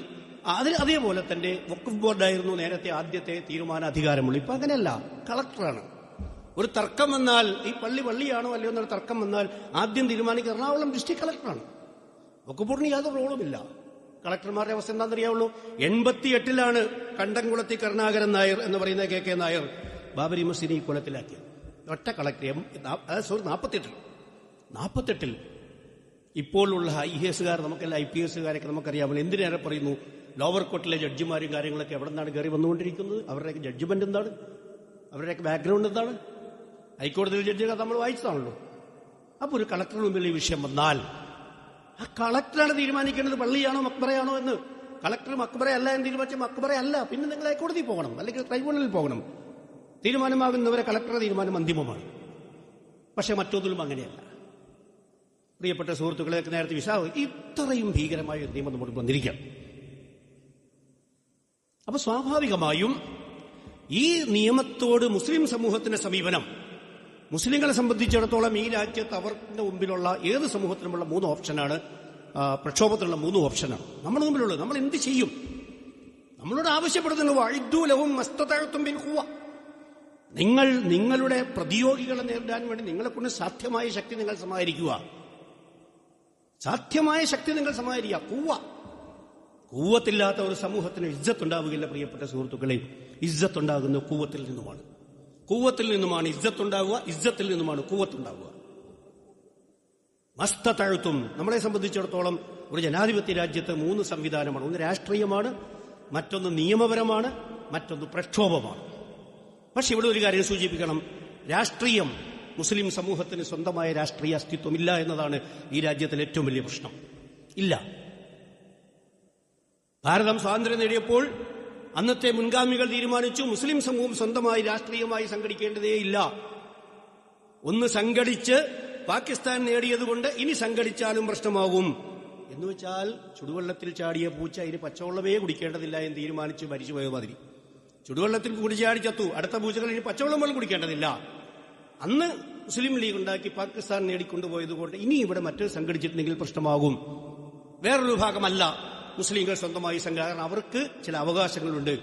അതേപോലെ തന്നെ വഖഫ് ബോർഡായിരുന്നു നേരത്തെ ആദ്യത്തെ തീരുമാനാധികാരമുള്ളൂ. ഇപ്പൊ അങ്ങനെയല്ല, കളക്ടറാണ്. ഒരു തർക്കം വന്നാൽ, ഈ പള്ളിയാണോ അല്ലയോ എന്നൊരു തർക്കം വന്നാൽ ആദ്യം തീരുമാനിക്കുക എറണാകുളം ഡിസ്ട്രിക്ട് കളക്ടറാണ്. വഖഫ് ബോർഡിന് യാതൊരു റോളുമില്ല. കളക്ടർമാരുടെ അവസ്ഥ എന്താണെന്നറിയാവുള്ളൂ. 88 കണ്ടംകുളത്തി കരുണാകരൻ നായർ എന്ന് പറയുന്ന KK നായർ ബാബരി മസ്ജിദിനെ ഈ കൊലത്തിലാക്കിയത്. ഒറ്റ കളക്ടർ 48 ഇപ്പോഴുള്ള IAS നമുക്കെല്ലാം IPS നമുക്കറിയാമല്ലോ. എന്തിനേറെ പറയുന്നു, ലോവർ കോർട്ടിലെ ജഡ്ജിമാരും കാര്യങ്ങളൊക്കെ എവിടെ നിന്നാണ് കയറി വന്നുകൊണ്ടിരിക്കുന്നത്, അവരുടെയൊക്കെ ജഡ്ജ്മെന്റ് എന്താണ്, അവരുടെയൊക്കെ ബാക്ക്ഗ്രൗണ്ട് എന്താണ്, ഹൈക്കോടതിയിലെ ജഡ്ജികൾ നമ്മൾ വായിച്ചതാണല്ലോ. അപ്പോൾ ഒരു കളക്ടറിന് മുമ്പിൽ ഈ വിഷയം വന്നാൽ ആ കളക്ടറാണ് തീരുമാനിക്കേണ്ടത് പള്ളിയാണോ മക്ബറയാണോ എന്ന്. കളക്ടർ മക്ബറ അല്ല എന്ന് തീരുമാനിച്ച മക്ബറ അല്ല, പിന്നെ നിങ്ങൾ ഹൈക്കോടതിയിൽ പോകണം, അല്ലെങ്കിൽ ട്രൈബ്യൂണലിൽ പോകണം. തീരുമാനമാകുന്നവരെ കളക്ടറുടെ തീരുമാനം അന്തിമമാണ്. പക്ഷെ മറ്റൊന്നിലും അങ്ങനെയല്ല. പ്രിയപ്പെട്ട സുഹൃത്തുക്കളെ, നേരത്തെ ഇത്രയും ഭീകരമായ ഒരു നിയമം നമ്മൾ വന്നിരിക്കാം. അപ്പൊ സ്വാഭാവികമായും ഈ നിയമത്തോട് മുസ്ലിം സമൂഹത്തിന്റെ സമീപനം, മുസ്ലിങ്ങളെ സംബന്ധിച്ചിടത്തോളം ഈ രാജ്യത്ത് അവർക്ക് മുമ്പിലുള്ള ഏത് സമൂഹത്തിനുമുള്ള 3 ഓപ്ഷനാണ്, പ്രക്ഷോഭത്തിനുള്ള 3 ഓപ്ഷനാണ് നമ്മുടെ മുമ്പിലുള്ളത്. നമ്മൾ എന്ത് ചെയ്യും? നമ്മളോട് ആവശ്യപ്പെടുന്നത് വഅദ്ദൂലഹും മസ്തതഅതും മിൻ ഖുവ്വ, നിങ്ങൾ നിങ്ങളുടെ പ്രതിയോഗികളെ നേരിടാൻ വേണ്ടി നിങ്ങളെക്കൊണ്ട് സാധ്യമായ ശക്തി നിങ്ങൾ സമാഹരിക്കുക. സാധ്യമായ ശക്തി നിങ്ങൾ സമാഹരിക്കുക. കൂവത്തില്ലാത്ത ഒരു സമൂഹത്തിന് ഇജ്ജത്തുണ്ടാവുകയില്ല. പ്രിയപ്പെട്ട സുഹൃത്തുക്കളെ, ഇജ്ജത്തുണ്ടാകുന്ന കൂവത്തിൽ നിന്നുമാണ്. കൂവത്തിൽ നിന്നുമാണ് ഇജ്ജത്തുണ്ടാവുക, ഇജ്ജത്തിൽ നിന്നുമാണ് കൂവത്തുണ്ടാവുക. മസ്തതഅതും, നമ്മളെ സംബന്ധിച്ചിടത്തോളം ഒരു ജനാധിപത്യ രാജ്യത്ത് 3 സംവിധാനമാണ്. ഒന്ന് രാഷ്ട്രീയമാണ്, മറ്റൊന്ന് നിയമപരമാണ്, മറ്റൊന്ന് പ്രക്ഷോഭമാണ്. പക്ഷെ ഇവിടെ ഒരു കാര്യം സൂചിപ്പിക്കണം, രാഷ്ട്രീയം, മുസ്ലിം സമൂഹത്തിന് സ്വന്തമായ രാഷ്ട്രീയ അസ്തിത്വമില്ല എന്നതാണ് ഈ രാജ്യത്തിലെ ഏറ്റവും വലിയ പ്രശ്നം. ഇല്ല. ഭാരതം സ്വാതന്ത്ര്യം നേടിയപ്പോൾ അന്നത്തെ മുൻഗാമികൾ തീരുമാനിച്ചു, മുസ്ലിം സമൂഹം സ്വന്തമായി രാഷ്ട്രീയമായി സംഘടിക്കേണ്ടതേയില്ല. ഒന്ന് സംഘടിച്ച് പാകിസ്ഥാൻ നേടിയതുകൊണ്ട് ഇനി സംഘടിച്ചാലും പ്രശ്നമാകും എന്ന് വെച്ചാൽ, ചുടുവെള്ളത്തിൽ ചാടിയ പൂച്ച ഇനി പച്ചവെള്ളമേ കുടിക്കേണ്ടതില്ല എന്ന് തീരുമാനിച്ച് മരിച്ചുപോയ മാതിരി. ചുടുവെള്ളത്തിൽ കുടിച്ചാടി ചത്തു, അടുത്ത പൂച്ചകൾ ഇനി പച്ചവെള്ളം പോലും കുടിക്കേണ്ടതില്ല. അന്ന് മുസ്ലിം ലീഗ് ഉണ്ടാക്കി പാകിസ്ഥാൻ നേടിക്കൊണ്ടുപോയതുകൊണ്ട് ഇനി ഇവിടെ മറ്റൊരു സംഘടിച്ചിട്ടുണ്ടെങ്കിൽ പ്രശ്നമാകും. വേറൊരു ഭാഗമല്ല മുസ്ലിങ്ങൾ സ്വന്തമായി കാരണം അവർക്ക് ചില അവകാശങ്ങളുണ്ട്.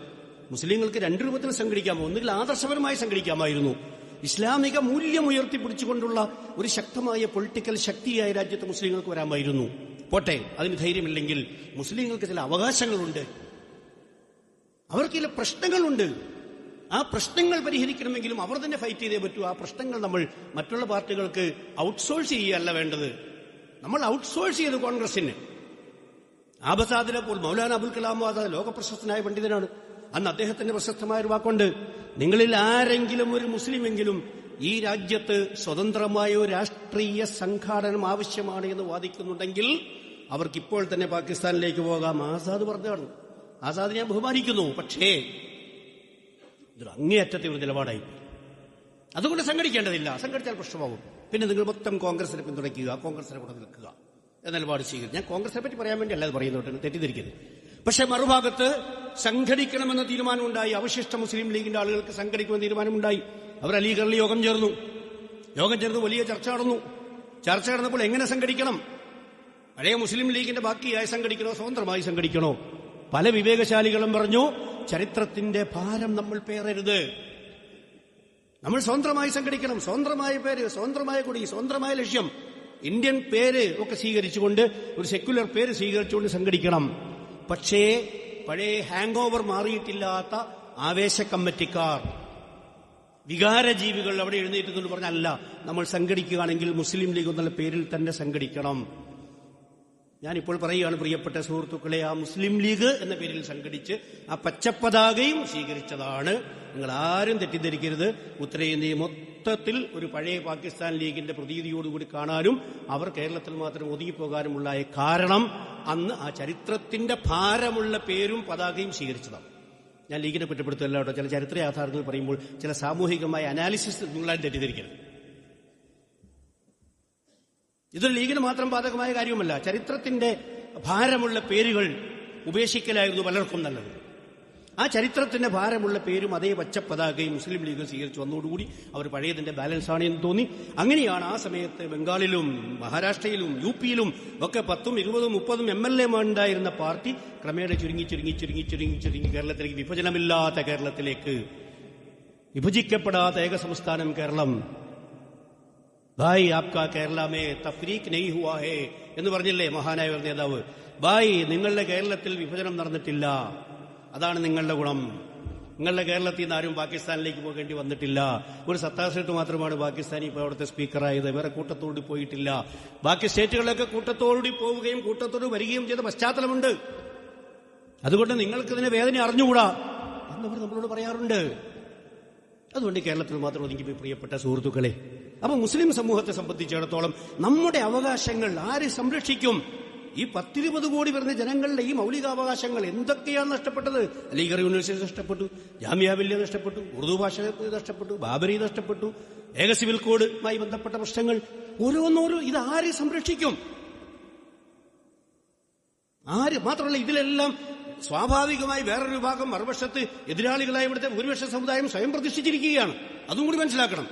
മുസ്ലിങ്ങൾക്ക് 2 രൂപത്തിൽ സംഘടിക്കാമോ, ഒന്നുകിൽ ആദർശപരമായി സംഘടിക്കാമായിരുന്നു. ഇസ്ലാമിക മൂല്യം ഉയർത്തിപ്പിടിച്ചുകൊണ്ടുള്ള ഒരു ശക്തമായ പൊളിറ്റിക്കൽ ശക്തിയായ രാജ്യത്ത് മുസ്ലിങ്ങൾക്ക് വരാമായിരുന്നു. പോട്ടെ, അതിന് ധൈര്യമില്ലെങ്കിൽ മുസ്ലിങ്ങൾക്ക് ചില അവകാശങ്ങളുണ്ട്, അവർക്ക് ചില പ്രശ്നങ്ങളുണ്ട്. ആ പ്രശ്നങ്ങൾ പരിഹരിക്കണമെങ്കിലും അവർ തന്നെ ഫൈറ്റ് ചെയ്തേ പറ്റൂ. ആ പ്രശ്നങ്ങൾ നമ്മൾ മറ്റുള്ള പാർട്ടികൾക്ക് ഔട്ട്സോഴ്സ് ചെയ്യുകയല്ല വേണ്ടത്. നമ്മൾ ഔട്ട്സോഴ്സ് ചെയ്ത് കോൺഗ്രസിന്. ആബസാദിനെ പോൽ മൗലാന അബുൽ കലാം ആസാദ് ലോകപ്രശസ്തനായ പണ്ഡിതനാണ്. അന്ന് അദ്ദേഹത്തിന്റെ പ്രശസ്തമായ ഒരു വാക്കുണ്ട്, നിങ്ങളിൽ ആരെങ്കിലും ഒരു മുസ്ലിമെങ്കിലും ഈ രാജ്യത്ത് സ്വതന്ത്രമായ ഒരു രാഷ്ട്രീയ സംഘാടനം ആവശ്യമാണ് എന്ന് വാദിക്കുന്നുണ്ടെങ്കിൽ അവർക്കിപ്പോൾ തന്നെ പാകിസ്ഥാനിലേക്ക് പോകാം. ആസാദ് പറഞ്ഞതാണ്. ആസാദ് ഞാൻ ബഹുമാനിക്കുന്നു, പക്ഷേ ഇതൊരു അങ്ങേയറ്റത്തെ ഒരു നിലപാടായി. അതുകൊണ്ട് സംഘടിക്കേണ്ടതില്ല, സംഘടിച്ചാൽ പ്രശ്നമാകും. പിന്നെ നിങ്ങൾ മൊത്തം കോൺഗ്രസിനെ പിന്തുണയ്ക്കുക, കോൺഗ്രസിനെ കൂടെ നിൽക്കുക എന്ന നിലപാട് സ്വീകരിക്കും. ഞാൻ കോൺഗ്രസിനെ പറ്റി പറയാൻ വേണ്ടി അല്ലാതെ പറയുന്നോട്ട് തെറ്റിദ്ധരിക്കരുത്. പക്ഷെ മറുഭാഗത്ത് സംഘടിക്കണമെന്ന തീരുമാനമുണ്ടായി. അവശിഷ്ട മുസ്ലിം ലീഗിന്റെ ആളുകൾക്ക് സംഘടിക്കുമെന്ന തീരുമാനമുണ്ടായി. അവർ അലീഗറിൽ യോഗം ചേർന്നു. വലിയ ചർച്ച നടന്നു. ചർച്ച നടന്നപ്പോൾ എങ്ങനെ സംഘടിക്കണം? പഴയ മുസ്ലിം ലീഗിന്റെ ബാക്കിയായി സംഘടിക്കണോ, സ്വതന്ത്രമായി സംഘടിക്കണോ? പല വിവേകശാലികളും പറഞ്ഞു, ചരിത്രത്തിന്റെ ഭാരം നമ്മൾ പേറരുത്, നമ്മൾ സ്വതന്ത്രമായി സംഘടിക്കണം. സ്വതന്ത്രമായ പേര്, സ്വതന്ത്രമായ കൊടി, സ്വതന്ത്രമായ ലക്ഷ്യം, ഇന്ത്യൻ പേര് ഒക്കെ സ്വീകരിച്ചുകൊണ്ട്, ഒരു സെക്യുലർ പേര് സ്വീകരിച്ചുകൊണ്ട് സംഘടിക്കണം. പക്ഷേ പഴയ ഹാങ് ഓവർ മാറിയിട്ടില്ലാത്ത ആവേശ കമ്മിറ്റിക്കാർ, വികാരജീവികൾ അവിടെ എഴുന്നേറ്റെന്ന് പറഞ്ഞല്ല, നമ്മൾ സംഘടിക്കുകയാണെങ്കിൽ മുസ്ലിം ലീഗ് എന്നുള്ള പേരിൽ തന്നെ സംഘടിക്കണം. ഞാനിപ്പോൾ പറയുകയാണ് പ്രിയപ്പെട്ട സുഹൃത്തുക്കളെ, ആ മുസ്ലിം ലീഗ് എന്ന പേരിൽ സംഘടിച്ച് ആ പച്ചപ്പതാകയും സ്വീകരിച്ചതാണ്. നിങ്ങൾ ആരും തെറ്റിദ്ധരിക്കരുത്. ഉത്തരേന്ത്യയെ മൊത്തത്തിൽ ഒരു പഴയ പാകിസ്ഥാൻ ലീഗിന്റെ പ്രതീതിയോടുകൂടി കാണാനും അവർ കേരളത്തിൽ മാത്രം ഒതുങ്ങിപ്പോകാനുമുള്ള കാരണം അന്ന് ആ ചരിത്രത്തിന്റെ ഭാരമുള്ള പേരും പതാകയും സ്വീകരിച്ചതാണ്. ഞാൻ ലീഗിനെ കുറ്റപ്പെടുത്തല്ല കേട്ടോ. ചില ചരിത്ര യാഥാർത്ഥ്യങ്ങൾ പറയുമ്പോൾ ചില സാമൂഹികമായ അനാലിസിസ് നിങ്ങളാരും തെറ്റിദ്ധരിക്കരുത്. ഇതൊരു ലീഗിന് മാത്രം ബാധകമായ കാര്യവുമല്ല. ചരിത്രത്തിന്റെ ഭാരമുള്ള പേരുകൾ ഉപേക്ഷിക്കലായിരുന്നു പലർക്കും നല്ലത്. ആ ചരിത്രത്തിന്റെ ഭാരമുള്ള പേരും അതേ പച്ചപ്പതാകയും മുസ്ലിം ലീഗ് സ്വീകരിച്ചു വന്നതോടുകൂടി അവർ പഴയതിന്റെ ബാലൻസ് ആണ് എന്ന് തോന്നി. അങ്ങനെയാണ് ആ സമയത്ത് ബംഗാളിലും മഹാരാഷ്ട്രയിലും യു പിയിലും ഒക്കെ 10, 20, 30 MLA ഉണ്ടായിരുന്ന പാർട്ടി ക്രമേണ ചുരുങ്ങി കേരളത്തിലേക്ക്, വിഭജനമില്ലാത്ത കേരളത്തിലേക്ക്, വിഭജിക്കപ്പെടാത്ത ഏക സംസ്ഥാനം കേരളം. ഭായ് ആപ്കാ കേരള മേ തഫ്രീഖ് നെയ് ഹുവാ ഹേ എന്ന് പറഞ്ഞില്ലേ മഹാനായ ഒരു നേതാവ്. ഭായ്, നിങ്ങളുടെ കേരളത്തിൽ വിഭജനം നടന്നിട്ടില്ല, അതാണ് നിങ്ങളുടെ ഗുണം. നിങ്ങളുടെ കേരളത്തിൽ നിന്ന് ആരും പാകിസ്ഥാനിലേക്ക് പോകേണ്ടി വന്നിട്ടില്ല. ഒരു സത്താർ സ്റ്റേറ്റ് മാത്രമാണ് പാകിസ്ഥാനി ഇപ്പോൾ അവിടുത്തെ സ്പീക്കറായത്. വേറെ കൂട്ടത്തോടി പോയിട്ടില്ല. ബാക്കി സ്റ്റേറ്റുകളൊക്കെ കൂട്ടത്തോടി പോവുകയും കൂട്ടത്തോട് വരികയും ചെയ്ത പശ്ചാത്തലമുണ്ട്. അതുകൊണ്ട് നിങ്ങൾക്കിതിനെ വേദന അറിഞ്ഞുകൂടാ എന്നവർ നമ്മളോട് പറയാറുണ്ട്. അതുകൊണ്ട് കേരളത്തിൽ മാത്രം ഒതുങ്ങിപ്പോയി പ്രിയപ്പെട്ട സുഹൃത്തുക്കളെ. അപ്പൊ മുസ്ലിം സമൂഹത്തെ സംബന്ധിച്ചിടത്തോളം നമ്മുടെ അവകാശങ്ങൾ ആര് സംരക്ഷിക്കും? ഈ 10-20 കോടി വരുന്ന ജനങ്ങളുടെ ഈ മൗലികാവകാശങ്ങൾ എന്തൊക്കെയാണ് നഷ്ടപ്പെട്ടത്? അലിഗർ യൂണിവേഴ്സിറ്റി നഷ്ടപ്പെട്ടു, ജാമിയ മില്ലിയ നഷ്ടപ്പെട്ടു, ഉറുദു ഭാഷ നഷ്ടപ്പെട്ടു, ബാബരി നഷ്ടപ്പെട്ടു, ഏക സിവിൽ കോഡുമായി ബന്ധപ്പെട്ട പ്രശ്നങ്ങൾ ഓരോന്നോരോ. ഇത് ആര് സംരക്ഷിക്കും? ആര്? മാത്രമല്ല, ഇതിലെല്ലാം സ്വാഭാവികമായി വേറൊരു വിഭാഗം മറുപക്ഷത്ത് എതിരാളികളായ ഇവിടുത്തെ ഭൂരിപക്ഷ സമുദായം സ്വയം പ്രതിഷ്ഠിച്ചിരിക്കുകയാണ്. അതും കൂടി മനസ്സിലാക്കണം.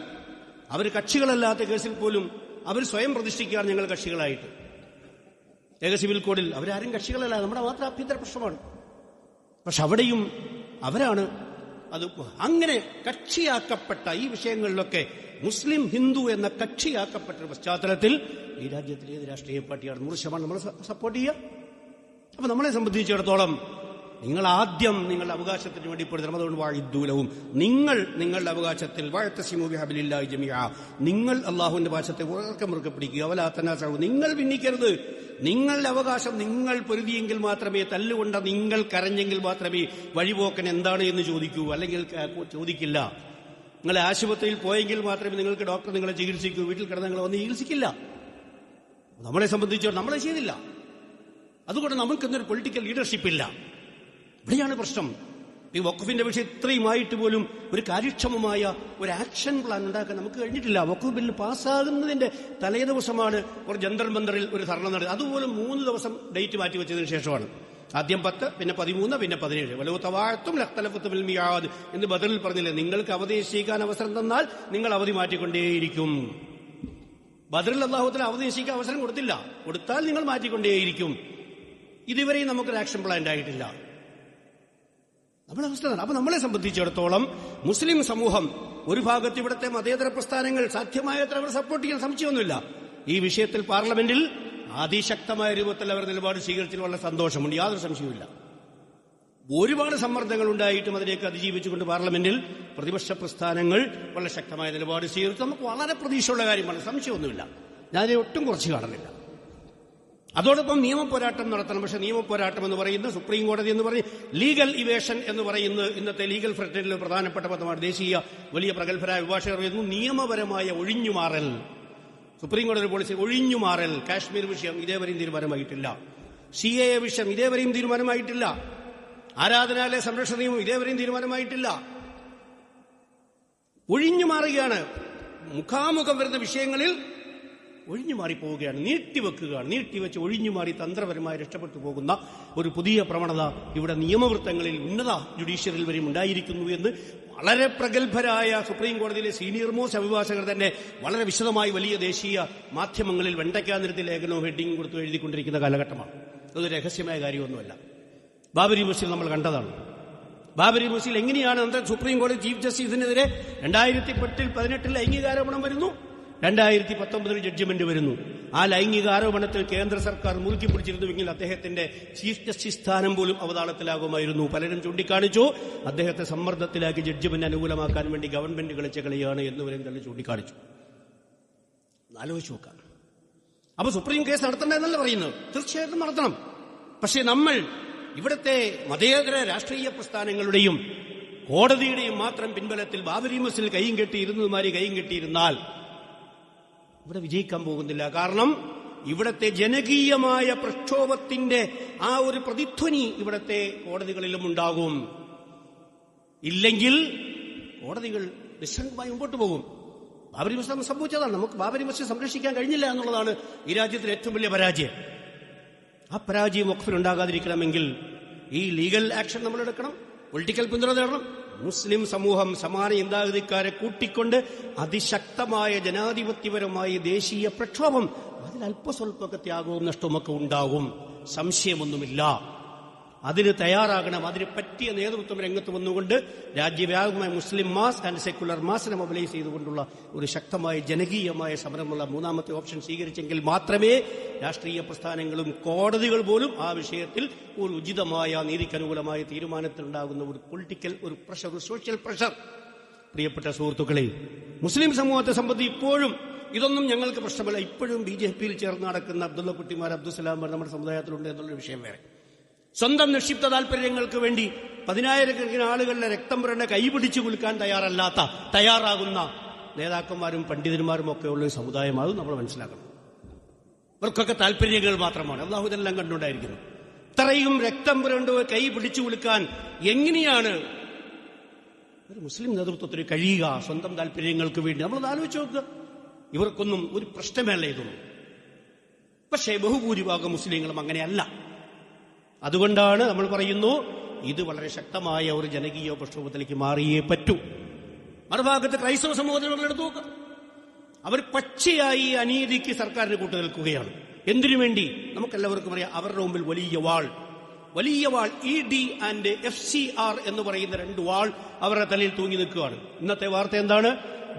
അവർ കക്ഷികളല്ലാത്ത കേസിൽ പോലും അവർ സ്വയം പ്രതിഷ്ഠിക്കുകയാണ് ഞങ്ങൾ കക്ഷികളായിട്ട്. ഏക സിവിൽ കോഡിൽ അവരാരും കക്ഷികളല്ല, നമ്മുടെ മാത്രം ആഭ്യന്തര പ്രശ്നമാണ്. പക്ഷെ അവിടെയും അവരാണ് അത്. അങ്ങനെ കക്ഷിയാക്കപ്പെട്ട ഈ വിഷയങ്ങളിലൊക്കെ മുസ്ലിം ഹിന്ദു എന്ന കക്ഷിയാക്കപ്പെട്ട പശ്ചാത്തലത്തിൽ ഈ രാജ്യത്തിലെ ഏത് രാഷ്ട്രീയ പാർട്ടിയാണ് 100% നമ്മൾ സപ്പോർട്ട് ചെയ്യുക. അപ്പൊ നമ്മളെ സംബന്ധിച്ചിടത്തോളം നിങ്ങൾ ആദ്യം നിങ്ങളുടെ അവകാശത്തിന് വേണ്ടി പൊരുത്തണം. അതുകൊണ്ട് വാഴിദ്ദൂലവും നിങ്ങളുടെ അവകാശത്തിൽ വാഴത്തസിമുബിഹബിലില്ലാഹി ജമീഅ, നിങ്ങൾ അള്ളാഹുവിന്റെ ഭാഷത്തെ മുറുക്കെ പിടിക്കുക. വലാ തനാസഉ, നിങ്ങൾ ഭിന്നിക്കരുത്. നിങ്ങളുടെ അവകാശം നിങ്ങൾ പൊരുതിയെങ്കിൽ മാത്രമേ, തല്ലുകൊണ്ട നിങ്ങൾ കരഞ്ഞെങ്കിൽ മാത്രമേ വഴിപോക്കൻ എന്താണ് എന്ന് ചോദിക്കൂ, അല്ലെങ്കിൽ ചോദിക്കില്ല. നിങ്ങൾ ആശുപത്രിയിൽ പോയെങ്കിൽ മാത്രമേ നിങ്ങൾക്ക് ഡോക്ടർ നിങ്ങളെ ചികിത്സിക്കൂ. വീട്ടിൽ കിടന്ന് നിങ്ങളെ വന്ന് ചികിത്സിക്കില്ല. നമ്മളെ സംബന്ധിച്ചോ നമ്മളെ ചെയ്തില്ല. അതുകൊണ്ട് നമുക്കിന്നൊരു പൊളിറ്റിക്കൽ ലീഡർഷിപ്പ് ഇല്ല. ഇവിടെയാണ് പ്രശ്നം. ഈ വഖഫിന്റെ വിഷയം ഇത്രയുമായിട്ട് പോലും ഒരു കാര്യക്ഷമമായ ഒരു ആക്ഷൻ പ്ലാൻ ഉണ്ടാക്കാൻ നമുക്ക് കഴിഞ്ഞിട്ടില്ല. വഖഫ് ബില്ല് പാസ്സാകുന്നതിന്റെ തലേ ദിവസമാണ് ഒരു ജന്തർ മന്ദറിൽ ഒരു ധർണ നടത്തി. അതുപോലും 3 ദിവസം ഡേറ്റ് മാറ്റിവെച്ചതിന് ശേഷമാണ്. ആദ്യം 10, പിന്നെ 13, പിന്നെ 17. വലോ തവാഅത്തും ലഖ്തലഫ്തു ബിൽ മിആദ് എന്ന് ബദറിൽ പറഞ്ഞില്ലേ, നിങ്ങൾക്ക് അവധി നിശ്ചയിക്കാൻ അവസരം തന്നാൽ നിങ്ങൾ അവധി മാറ്റിക്കൊണ്ടേയിരിക്കും. ബദറിൽ അല്ലാഹു തആല അവധി നിശ്ചയിക്കാൻ അവസരം കൊടുത്തില്ല. കൊടുത്താൽ നിങ്ങൾ മാറ്റിക്കൊണ്ടേയിരിക്കും. ഇതുവരെയും നമുക്കൊരു ആക്ഷൻ പ്ലാൻ ഉണ്ടായിട്ടില്ല. നമ്മുടെ അവസ്ഥ. അപ്പൊ നമ്മളെ സംബന്ധിച്ചിടത്തോളം മുസ്ലിം സമൂഹം ഒരു ഭാഗത്ത് ഇവിടുത്തെ മതേതര പ്രസ്ഥാനങ്ങൾ സാധ്യമായത്ര അവർ സപ്പോർട്ട് ചെയ്യാൻ സംശയമൊന്നുമില്ല. ഈ വിഷയത്തിൽ പാർലമെന്റിൽ അതിശക്തമായ രൂപത്തിൽ അവർ നിലപാട് സ്വീകരിച്ചതിൽ വളരെ സന്തോഷമുണ്ട്, യാതൊരു സംശയവുമില്ല. ഒരുപാട് സമ്മർദ്ദങ്ങൾ ഉണ്ടായിട്ടും അതിലേക്ക് അതിജീവിച്ചുകൊണ്ട് പാർലമെന്റിൽ പ്രതിപക്ഷ പ്രസ്ഥാനങ്ങൾ വളരെ ശക്തമായ നിലപാട് സ്വീകരിച്ചു. നമുക്ക് വളരെ പ്രതീക്ഷയുള്ള കാര്യമാണ്, സംശയമൊന്നുമില്ല. ഞാനതിനെ ഒട്ടും കുറച്ച് കാണുന്നില്ല. അതോടൊപ്പം നിയമപോരാട്ടം നടത്തണം. പക്ഷെ നിയമപോരാട്ടം എന്ന് പറയുന്നത് സുപ്രീം കോടതി എന്ന് പറഞ്ഞ് ലീഗൽ ഇവേഷൻ എന്ന് പറയുന്നത് ഇന്നത്തെ ലീഗൽ ഫ്രണ്ടിലെ പ്രധാനപ്പെട്ട പദമാണ്. ദേശീയ വലിയ പ്രഗത്ഭരായ അഭിഭാഷകർ പറയുന്നു, നിയമപരമായ ഒഴിഞ്ഞുമാറൽ. സുപ്രീം കോടതി പോളിസി ഒഴിഞ്ഞുമാറൽ. കാശ്മീർ വിഷയം ഇതേവരെയും തീരുമാനമായിട്ടില്ല. CAA വിഷയം ഇതേവരെയും തീരുമാനമായിട്ടില്ല. ആരാധനാലയ സംരക്ഷണ നിയമം ഇതേവരെയും തീരുമാനമായിട്ടില്ല. ഒഴിഞ്ഞുമാറുകയാണ്. മുഖാമുഖം വരുന്ന വിഷയങ്ങളിൽ ഒഴിഞ്ഞു മാറിപ്പോവുകയാണ്, നീട്ടിവെക്കുകയാണ്. നീട്ടിവെച്ച് ഒഴിഞ്ഞു മാറി തന്ത്രപരമായി രക്ഷപ്പെട്ടു പോകുന്ന ഒരു പുതിയ പ്രവണത ഇവിടെ നിയമവൃത്തങ്ങളിൽ ഉന്നത ജുഡീഷ്യറിയിൽ വരെയും ഉണ്ടായിരിക്കുന്നു എന്ന് വളരെ പ്രഗത്ഭരായ സുപ്രീം കോടതിയിലെ സീനിയർ മോസ്റ്റ് അഭിഭാഷകർ തന്നെ വളരെ വിശദമായി വലിയ ദേശീയ മാധ്യമങ്ങളിൽ വെണ്ടയ്ക്കാനിരത്തി ലേഖനവും ഹെഡിങ് കൊടുത്തു എഴുതിക്കൊണ്ടിരിക്കുന്ന കാലഘട്ടമാണ്. അതൊരു രഹസ്യമായ കാര്യമൊന്നുമല്ല. ബാബരി മസ്ജിദ് നമ്മൾ കണ്ടതാണ്. ബാബരി മസ്ജിദ് എങ്ങനെയാണ് സുപ്രീം കോടതി ചീഫ് ജസ്റ്റിസിനെതിരെ 2018 ലൈംഗികാരോപണം വരുന്നു, 2019 ജഡ്ജ്മെന്റ് വരുന്നു. ആ ലൈംഗികാരോപണത്തിൽ കേന്ദ്ര സർക്കാർ മുറുക്കി പിടിച്ചിരുന്നുവെങ്കിൽ അദ്ദേഹത്തിന്റെ ചീഫ് ജസ്റ്റിസ് സ്ഥാനം പോലും അവതാളത്തിലാകുമായിരുന്നു. പലരും ചൂണ്ടിക്കാണിച്ചു അദ്ദേഹത്തെ സമ്മർദ്ദത്തിലാക്കി ജഡ്ജ്മെന്റ് അനുകൂലമാക്കാൻ വേണ്ടി ഗവൺമെന്റ് കളിച്ച കളിയാണ് എന്നുവരെയും തന്നെ ചൂണ്ടിക്കാണിച്ചു. ആലോചിച്ചു നോക്കാം. അപ്പൊ സുപ്രീം കേസ് നടത്തണ്ടെന്നല്ല പറയുന്നത്, തീർച്ചയായിട്ടും നടത്തണം. പക്ഷെ നമ്മൾ ഇവിടുത്തെ മതേതര രാഷ്ട്രീയ പ്രസ്ഥാനങ്ങളുടെയും കോടതിയുടെയും മാത്രം പിൻബലത്തിൽ ബാബരി മസ്ജിദിൽ കൈയും കെട്ടിയിരുന്നതുമാതിരി കൈയും കെട്ടിയിരുന്നാൽ ഇവിടെ വിജയിക്കാൻ പോകുന്നില്ല. കാരണം ഇവിടത്തെ ജനകീയമായ പ്രക്ഷോഭത്തിന്റെ ആ ഒരു പ്രതിധ്വനി ഇവിടത്തെ കോടതികളിലും ഉണ്ടാകും. ഇല്ലെങ്കിൽ കോടതികൾ നിസ്സംഗമായി മുമ്പോട്ട് പോകും. ബാബരി മസ്ജിദ് സംഭവിച്ചതാണ്. നമുക്ക് ബാബരി മസ്ജിദ് സംരക്ഷിക്കാൻ കഴിഞ്ഞില്ല എന്നുള്ളതാണ് ഈ രാജ്യത്തിലെ ഏറ്റവും വലിയ പരാജയം. ആ പരാജയം വഖഫിനുണ്ടാകാതിരിക്കണമെങ്കിൽ ഈ ലീഗൽ ആക്ഷൻ നമ്മൾ എടുക്കണം, പൊളിറ്റിക്കൽ പിന്തുണ നേടണം. മുസ്ലിം സമൂഹം സമാന ചിന്താഗതിക്കാരെ കൂട്ടിക്കൊണ്ട് അതിശക്തമായ ജനാധിപത്യപരമായ ദേശീയ പ്രക്ഷോഭം, അതിൽ അല്പസ്വല്പമൊക്കെ ത്യാഗവും നഷ്ടവുമൊക്കെ ഉണ്ടാകും, സംശയമൊന്നുമില്ല. അതിന് തയ്യാറാകണം. അതിന് പറ്റിയ നേതൃത്വം രംഗത്ത് വന്നുകൊണ്ട് രാജ്യവ്യാപകമായ മുസ്ലിം മാസ് ആൻഡ് സെക്കുലർ മാസിനെ മൊബിലൈസ് ചെയ്തുകൊണ്ടുള്ള ഒരു ശക്തമായ ജനകീയമായ സമരമുള്ള മൂന്നാമത്തെ ഓപ്ഷൻ സ്വീകരിച്ചെങ്കിൽ മാത്രമേ രാഷ്ട്രീയ പ്രസ്ഥാനങ്ങളും കോടതികൾ പോലും ആ വിഷയത്തിൽ ഒരു ഉചിതമായ നീതിക്കനുകൂലമായ തീരുമാനത്തിലുണ്ടാകുന്ന ഒരു പൊളിറ്റിക്കൽ ഒരു പ്രഷർ, ഒരു സോഷ്യൽ പ്രഷർ. പ്രിയപ്പെട്ട സുഹൃത്തുക്കളെ, മുസ്ലിം സമൂഹത്തെ സംബന്ധിച്ച് ഇപ്പോഴും ഇതൊന്നും ഞങ്ങൾക്ക് പ്രശ്നമല്ല. ഇപ്പോഴും BJPയിൽ ചേർന്ന് നടക്കുന്ന അബ്ദുള്ള കുട്ടിമാർ, അബ്ദുസലാമാർ നമ്മുടെ സമുദായത്തിലുണ്ട് എന്നുള്ളൊരു വിഷയം വേറെ. സ്വന്തം നിക്ഷിപ്ത താല്പര്യങ്ങൾക്ക് വേണ്ടി 10,000-കണക്കിന് ആളുകളുടെ രക്തം പുരണ്ട കൈപിടിച്ചു കുലുക്കാൻ തയ്യാറാകുന്ന നേതാക്കന്മാരും പണ്ഡിതന്മാരും ഒക്കെ ഉള്ള ഒരു സമുദായമാണ് നമ്മൾ മനസ്സിലാക്കണം. ഇവർക്കൊക്കെ താല്പര്യങ്ങൾ മാത്രമാണ്. അല്ലാഹു ഇതെല്ലാം കണ്ടുകൊണ്ടായിരിക്കുന്നു. ഇത്രയും രക്തം പുരണ്ട് കൈ പിടിച്ചു കുലുക്കാൻ എങ്ങനെയാണ് ഒരു മുസ്ലിം നേതൃത്വത്തിന് കഴിയുക? സ്വന്തം താല്പര്യങ്ങൾക്ക് വേണ്ടി നമ്മളത് ആലോചിച്ച് നോക്കുക. ഇവർക്കൊന്നും ഒരു പ്രശ്നമല്ല ഇതൊന്നും. പക്ഷേ ബഹുഭൂരിഭാഗം മുസ്ലിങ്ങളും അങ്ങനെയല്ല. അതുകൊണ്ടാണ് നമ്മൾ പറയുന്നു ഇത് വളരെ ശക്തമായ ഒരു ജനകീയ പ്രക്ഷോഭത്തിലേക്ക് മാറിയേ പറ്റൂ. മറുഭാഗത്ത് ക്രൈസ്തവ സമൂഹത്തിൽ എടുത്തു നോക്കുക. അവർ പച്ചയായി അനീതിക്ക് സർക്കാരിന് കൂട്ടുനിൽക്കുകയാണ്. എന്തിനു വേണ്ടി? നമുക്കെല്ലാവർക്കും അറിയാം, അവരുടെ മുമ്പിൽ വലിയ വാൾ ED ആൻഡ് FCR എന്ന് പറയുന്ന 2 വാൾ അവരുടെ തലയിൽ തൂങ്ങി നിൽക്കുകയാണ്. ഇന്നത്തെ വാർത്ത എന്താണ്?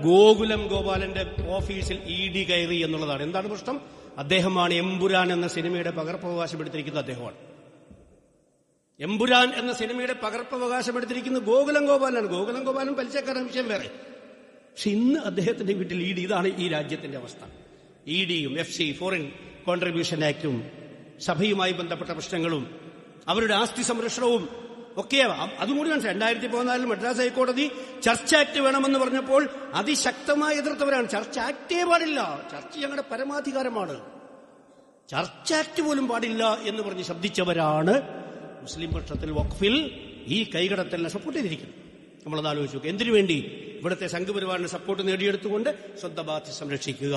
ഗോകുലം ഗോപാലന്റെ ഓഫീസിൽ ED കയറി എന്നുള്ളതാണ്. എന്താണ് പ്രശ്നം? അദ്ദേഹമാണ് എമ്പുരാൻ എന്ന സിനിമയുടെ പകർപ്പവകാശം എടുത്തിരിക്കുന്ന അദ്ദേഹമാണ്. എമ്പുരാൻ എന്ന സിനിമയുടെ പകർപ്പവകാശം എടുത്തിരിക്കുന്ന ഗോകുലം ഗോപാലനാണ്. ഗോകുലം ഗോപാലൻ പലിശക്കാരൻ, വിഷയം വേറെ. പക്ഷെ ഇന്ന് അദ്ദേഹത്തിന്റെ വീട്ടിൽ ED. ഇതാണ് ഈ രാജ്യത്തിന്റെ അവസ്ഥ. EDയും FC ഫോറിൻ കോൺട്രിബ്യൂഷൻ ആക്ടും സഭയുമായി ബന്ധപ്പെട്ട പ്രശ്നങ്ങളും അവരുടെ ആസ്തി സംരക്ഷണവും ഒക്കെ അതുകൂടി മനസ്സിലായി. 2014 മദ്രാസ് ഹൈക്കോടതി ചർച്ച് ആക്ട് വേണമെന്ന് പറഞ്ഞപ്പോൾ അതിശക്തമായി എതിർത്തവരാണ്. ചർച്ച് ആക്ടേ പാടില്ല, ചർച്ച് ഞങ്ങളുടെ പരമാധികാരമാണ്, ചർച്ച് ആക്ട് പോലും പാടില്ല എന്ന് പറഞ്ഞ് ശബ്ദിച്ചവരാണ് മുസ്ലിം പക്ഷത്തിൽ വഖഫിൽ ഈ കൈകടത്തലിനെ സപ്പോർട്ട് ചെയ്തിരിക്കുന്നത്. നമ്മളത് ആലോചിച്ച് നോക്കുക. എന്തിനു വേണ്ടി? ഇവിടുത്തെ സംഘപരിവാറിന് സപ്പോർട്ട് നേടിയെടുത്തുകൊണ്ട് സ്വന്തം ബാധ്യത സംരക്ഷിക്കുക,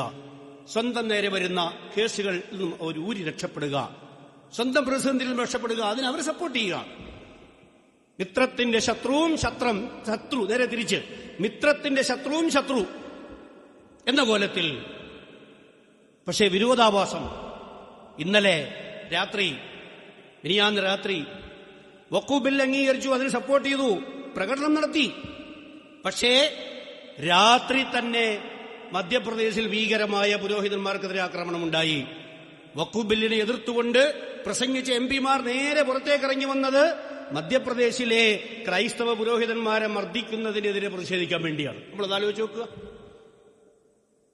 സ്വന്തം നേരെ വരുന്ന കേസുകളിൽ നിന്നും അവർ ഊരി രക്ഷപ്പെടുക, സ്വന്തം പ്രതിസന്ധിയിൽ രക്ഷപ്പെടുക, അതിന് അവർ സപ്പോർട്ട് ചെയ്യുക. മിത്രത്തിന്റെ ശത്രുവും ശത്രു നേരെ തിരിച്ച് മിത്രത്തിന്റെ ശത്രുവും ശത്രു എന്ന കോലത്തിൽ. പക്ഷേ വിരോധാഭാസം ഇന്നലെ രാത്രി, മിനിയാന്ന് രാത്രി വഖഫ് ബിൽ അംഗീകരിച്ചു, അതിന് സപ്പോർട്ട് ചെയ്തു, പ്രകടനം നടത്തി. പക്ഷേ രാത്രി തന്നെ മധ്യപ്രദേശിൽ ഭീകരമായ പുരോഹിതന്മാർക്കെതിരെ ആക്രമണമുണ്ടായി. വഖഫ് ബില്ലിനെ എതിർത്തുകൊണ്ട് പ്രസംഗിച്ച MP-മാർ നേരെ പുറത്തേക്കിറങ്ങി വന്നത് മധ്യപ്രദേശിലെ ക്രൈസ്തവ പുരോഹിതന്മാരെ മർദ്ദിക്കുന്നതിനെതിരെ പ്രതിഷേധിക്കാൻ വേണ്ടിയാണ്. നമ്മളത് ആലോചിച്ച് നോക്കുക.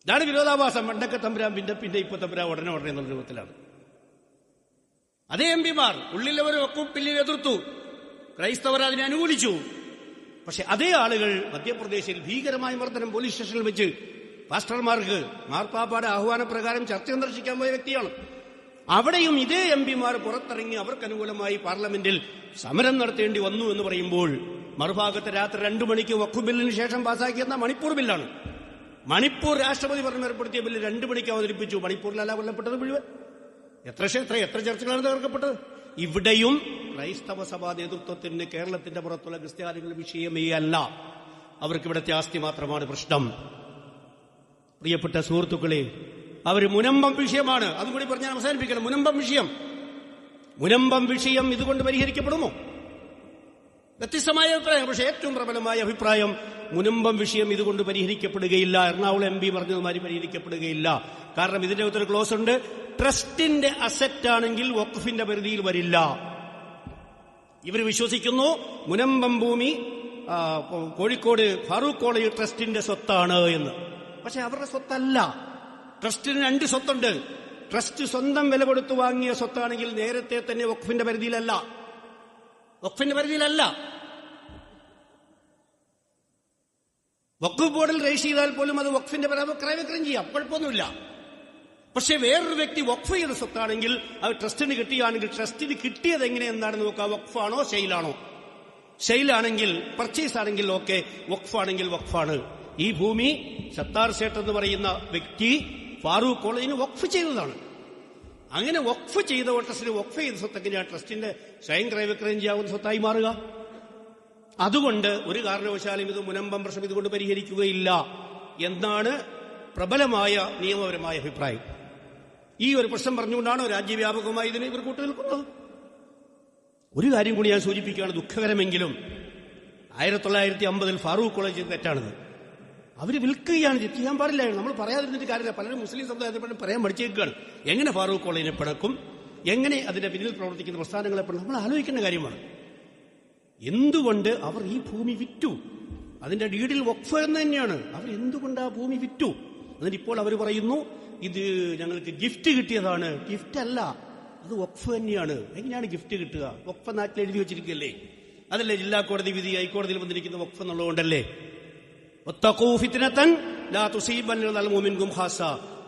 ഇതാണ് വിരോധാഭാസം. പണ്ടൊക്കെ തമ്പുരാൻ, പിന്നെ ഇപ്പൊ തമ്പുരാൻ ഉടനെ എന്നുള്ള രൂപത്തിലാണ്. അതേ MP-മാർ ഉള്ളിലവർ വഖഫ് ബില്ലിനെ എതിർത്തു, ക്രൈസ്തവർ അതിനെ അനുകൂലിച്ചു. പക്ഷെ അതേ ആളുകൾ മധ്യപ്രദേശിൽ ഭീകരമായ മർദ്ദനം പോലീസ് സ്റ്റേഷനിൽ വെച്ച് പാസ്റ്റർമാർക്ക് മാർപ്പാപ്പയുടെ ആഹ്വാനപ്രകാരം ചർച്ച സന്ദർശിക്കാൻ പോയ വ്യക്തിയാണ്. അവിടെയും ഇതേ MP-മാർ പുറത്തിറങ്ങി അവർക്ക് അനുകൂലമായി പാർലമെന്റിൽ സമരം നടത്തേണ്ടി വന്നു എന്ന് പറയുമ്പോൾ, മറുഭാഗത്ത് രാത്രി 2 മണിക്ക് വഖഫ് ബില്ലിന് ശേഷം പാസാക്കിയെന്ന മണിപ്പൂർ ബില്ലാണ്. മണിപ്പൂർ രാഷ്ട്രപതി ഭരണം ഏർപ്പെടുത്തിയ ബില്ല് 2 മണിക്ക് അവതരിപ്പിച്ചു. മണിപ്പൂരിലല്ല കൊല്ലപ്പെട്ടത് മുഴുവൻ. എത്ര ചർച്ചകളാണ് തകർക്കപ്പെട്ടത്? ഇവിടെയും ക്രൈസ്തവ സഭാ നേതൃത്വത്തിന് കേരളത്തിന്റെ പുറത്തുള്ള ക്രിസ്ത്യാനികളുടെ വിഷയമേ അല്ല. അവർക്ക് ഇവിടുത്തെ ആസ്തി മാത്രമാണ് പ്രശ്നം. പ്രിയപ്പെട്ട സുഹൃത്തുക്കളെ, അവർ മുനമ്പം വിഷയമാണ്. അതും കൂടി പറഞ്ഞാൽ അവസാനിപ്പിക്കണം. മുനമ്പം വിഷയം ഇതുകൊണ്ട് പരിഹരിക്കപ്പെടുമോ? വ്യത്യസ്തമായ അഭിപ്രായം. പക്ഷേ ഏറ്റവും പ്രബലമായ അഭിപ്രായം മുനമ്പം വിഷയം ഇതുകൊണ്ട് പരിഹരിക്കപ്പെടുകയില്ല. എറണാകുളം MP പറഞ്ഞതുമാതിരി പരിഹരിക്കപ്പെടുകയില്ല. കാരണം ഇതിന്റെ ഒരു ക്ലോസ് ഉണ്ട്. ട്രസ്റ്റിന്റെ അസറ്റ് ആണെങ്കിൽ വഖഫിന്റെ പരിധിയിൽ വരില്ല. ഇവർ വിശ്വസിക്കുന്നു മുനമ്പം ഭൂമി കോഴിക്കോട് ഫാറൂഖ് കോളേജ് ട്രസ്റ്റിന്റെ സ്വത്താണ് എന്ന്. പക്ഷെ അവരുടെ സ്വത്തല്ല. ട്രസ്റ്റിന് 2 സ്വത്തുണ്ട്. ട്രസ്റ്റ് സ്വന്തം വില കൊടുത്തു വാങ്ങിയ സ്വത്താണെങ്കിൽ നേരത്തെ തന്നെ വഖഫിന്റെ പരിധിയിലല്ല. വഖഫ് ബോർഡിൽ രജിസ്റ്റർ ചെയ്താൽ പോലും അത് വഖഫിന്റെ ക്രയവിക്രയം ചെയ്യാം, കുഴപ്പമൊന്നുമില്ല. പക്ഷെ വേറൊരു വ്യക്തി വഖഫ് ചെയ്ത സ്വത്താണെങ്കിൽ അത് ട്രസ്റ്റിന് കിട്ടിയാണെങ്കിൽ ട്രസ്റ്റിന് കിട്ടിയത് എങ്ങനെയെന്നാണ് നോക്കുക. വഖഫാണോ സെയിലാണോ? സെയിലാണെങ്കിൽ, പർച്ചേസ് ആണെങ്കിൽ ഓക്കെ, വഖഫാണെങ്കിൽ വഖഫാണ്. ഈ ഭൂമി സത്താർ സേട്ട് എന്ന് പറയുന്ന വ്യക്തി ഫാറൂഖ് കോളേജിന് വഖഫ് ചെയ്തതാണ്. അങ്ങനെ വഖഫ് ചെയ്ത ട്രസ്റ്റിന് വഖഫ് ചെയ്ത സ്വത്തെങ്ങനെയാണ് ട്രസ്റ്റിന്റെ സ്വയം ക്രയവിക്രയം ചെയ്യാവുന്ന സ്വത്തായി മാറുക? അതുകൊണ്ട് ഒരു കാരണവശാലും ഇത് മുനമ്പം പ്രശ്നം ഇതുകൊണ്ട് പരിഹരിക്കുകയില്ല എന്നാണ് പ്രബലമായ നിയമപരമായ അഭിപ്രായം. ഈ ഒരു പ്രശ്നം പറഞ്ഞുകൊണ്ടാണ് രാജ്യവ്യാപകമായി ഇതിന് ഇവർ കൂട്ടുനിൽക്കുന്നത്. ഒരു കാര്യം കൂടി ഞാൻ സൂചിപ്പിക്കുകയാണ്, ദുഃഖകരമെങ്കിലും 1950 ഫാറൂഖ് കോളേജ് തെറ്റാണിത്. അവർ വിൽക്കുകയാണ്, ചെയ്യാൻ പാടില്ല. നമ്മൾ പറയാതിരുന്നിട്ട് കാര്യമില്ല. പലരും മുസ്ലിം സമുദായത്തിൽ പറയാൻ പഠിച്ചേക്കുകയാണ്. എങ്ങനെ ഫാറൂഖ് കോളേജിനെ പിണക്കും, എങ്ങനെ അതിന്റെ പിന്നിൽ പ്രവർത്തിക്കുന്ന പ്രസ്ഥാനങ്ങളെ പിണക്കും, നമ്മൾ ആലോചിക്കേണ്ട കാര്യമാണ്. എന്തുകൊണ്ട് അവർ ഈ ഭൂമി വിറ്റു? അതിന്റെ ഡീഡിൽ വഖഫ് എന്ന് തന്നെയാണ്. അവർ എന്തുകൊണ്ട് ആ ഭൂമി വിറ്റു? എന്നിട്ട് ഇപ്പോൾ അവർ പറയുന്നു ഇത് ഞങ്ങൾക്ക് ഗിഫ്റ്റ് കിട്ടിയതാണ്. ഗിഫ്റ്റ് അല്ല, അത് വഖഫ് തന്നെയാണ്. എങ്ങനെയാണ് ഗിഫ്റ്റ് കിട്ടുക? വഖഫ് നാട്ടിൽ എഴുതി വെച്ചിരിക്കുകയല്ലേ? അതല്ലേ ജില്ലാ കോടതി വിധി ഹൈക്കോടതിയിൽ വന്നിരിക്കുന്ന വഖഫ് എന്നുള്ളതുകൊണ്ടല്ലേ.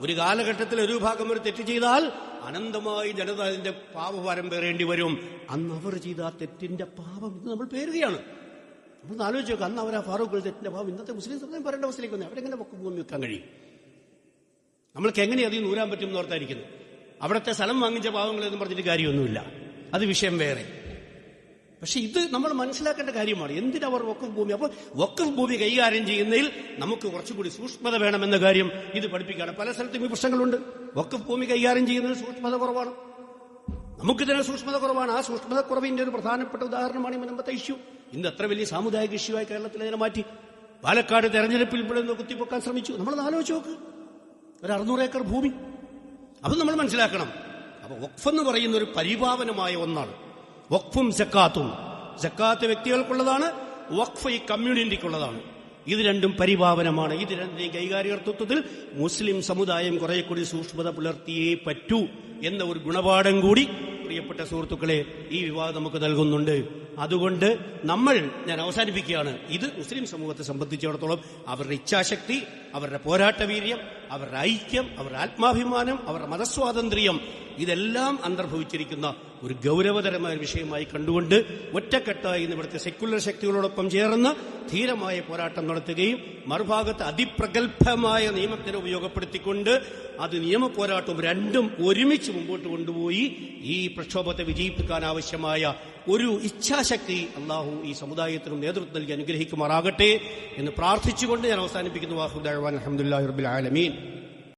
ഒരു കാലഘട്ടത്തിൽ ഒരു ഭാഗം ഒരു തെറ്റ് ചെയ്താൽ അനന്തമായി ജനത അതിന്റെ പാപഭാരം പേറേണ്ടി വരും. അന്ന് അവർ ചെയ്ത ആ തെറ്റിന്റെ പാപം ഇന്ന് നമ്മൾ പേരുകയാണ്. നമ്മൾ ആലോചിച്ച് നോക്കുക, അന്ന് അവർ ആ ഫാറൂഖ് തെറ്റിന്റെ പാപം ഇന്നത്തെ മുസ്ലിം സമുദായം പറയേണ്ട അവസ്ഥയിലേക്ക് വന്നു. അവരെങ്ങനെ ഭൂമി വെക്കാൻ കഴിയും? നമ്മൾക്ക് എങ്ങനെ അതിൽ നൂരാൻ പറ്റും എന്ന് ഓർത്തായിരിക്കുന്നു. അവിടുത്തെ സ്ഥലം വാങ്ങിച്ച പാവങ്ങളെന്നും പറഞ്ഞിട്ട് കാര്യമൊന്നുമില്ല, അത് വിഷയം വേറെ. പക്ഷെ ഇത് നമ്മൾ മനസ്സിലാക്കേണ്ട കാര്യമാണ്. എന്തിനവർ വഖഫ് ഭൂമി? അപ്പോൾ വഖഫ് ഭൂമി കൈകാര്യം ചെയ്യുന്നതിൽ നമുക്ക് കുറച്ചുകൂടി സൂക്ഷ്മത വേണമെന്ന കാര്യം ഇത് പഠിപ്പിക്കുകയാണ്. പല സ്ഥലത്തും ഈ പ്രശ്നങ്ങളുണ്ട്. വഖഫ് ഭൂമി കൈകാര്യം ചെയ്യുന്നതിൽ സൂക്ഷ്മത കുറവാണ്. നമുക്കിതിന് സൂക്ഷ്മത കുറവാണ്. ആ സൂക്ഷ്മത കുറവിന്റെ ഒരു പ്രധാനപ്പെട്ട ഉദാഹരണമാണ് ഈ മുനമ്പത്തെ ഇഷ്യൂ. ഇന്ന് എത്ര വലിയ സാമുദായിക ഇഷ്യൂ ആയി കേരളത്തിൽ അതിനെ മാറ്റി. പാലക്കാട് തെരഞ്ഞെടുപ്പിൽ ഇവിടെ കുത്തിപ്പൊക്കാൻ ശ്രമിച്ചു. നമ്മളത് ആലോചിച്ച് നോക്ക്, ഒരു 600 ഏക്കർ ഭൂമി. അത് നമ്മൾ മനസ്സിലാക്കണം. അപ്പൊ വഖഫ് എന്ന് പറയുന്ന ഒരു പരിപാവനമായ ഒന്നാണ്. വഖഫും സക്കാത്തും. സക്കാത്ത് വ്യക്തികൾക്കുള്ളതാണ്, വഖഫ് ഈ കമ്മ്യൂണിറ്റിക്കുള്ളതാണ്. ഇത് രണ്ടും പരിപാവനമാണ്. ഇത് രണ്ടിനെയും കൈകാര്യകർത്തൃത്വത്തിൽ മുസ്ലിം സമുദായം കുറെ കൂടി സൂക്ഷ്മത പുലർത്തിയേ പറ്റൂ എന്ന ഒരു ഗുണപാഠം കൂടി പ്രിയപ്പെട്ട സുഹൃത്തുക്കളെ ഈ വിവാദം നമുക്ക് നൽകുന്നുണ്ട്. അതുകൊണ്ട് ഞാൻ അവസാനിപ്പിക്കുകയാണ്. ഇത് മുസ്ലിം സമൂഹത്തെ സംബന്ധിച്ചിടത്തോളം അവരുടെ ഇച്ഛാശക്തി, അവരുടെ പോരാട്ടവീര്യം, അവരുടെ ഐക്യം, അവരുടെ ആത്മാഭിമാനം, അവരുടെ മതസ്വാതന്ത്ര്യം ഇതെല്ലാം അന്തർഭവിച്ചിരിക്കുന്ന ഒരു ഗൗരവതരമായ വിഷയമായി കണ്ടുകൊണ്ട് ഒറ്റക്കെട്ടായി ഇവിടുത്തെ സെക്യുലർ ശക്തികളോടൊപ്പം ചേർന്ന് ധീരമായ പോരാട്ടം നടത്തുകയും മറുഭാഗത്ത് അതിപ്രഗത്ഭമായ നിയമത്തിനെ ഉപയോഗപ്പെടുത്തിക്കൊണ്ട് അത് നിയമപോരാട്ടവും രണ്ടും ഒരുമിച്ച് മുമ്പോട്ട് കൊണ്ടുപോയി ഈ പ്രക്ഷോഭത്തെ വിജയിപ്പിക്കാൻ ആവശ്യമായ ഒരു ഇച്ഛാശക്തി അള്ളാഹു ഈ സമുദായത്തിനും നേതൃത്വം നൽകി അനുഗ്രഹിക്കുമാറാകട്ടെ എന്ന് പ്രാർത്ഥിച്ചുകൊണ്ട് ഞാൻ അവസാനിപ്പിക്കുന്നു. വാഹു ദഅ്വാന അൽഹംദുലില്ലാഹി റബ്ബിൽ ആലമീൻ.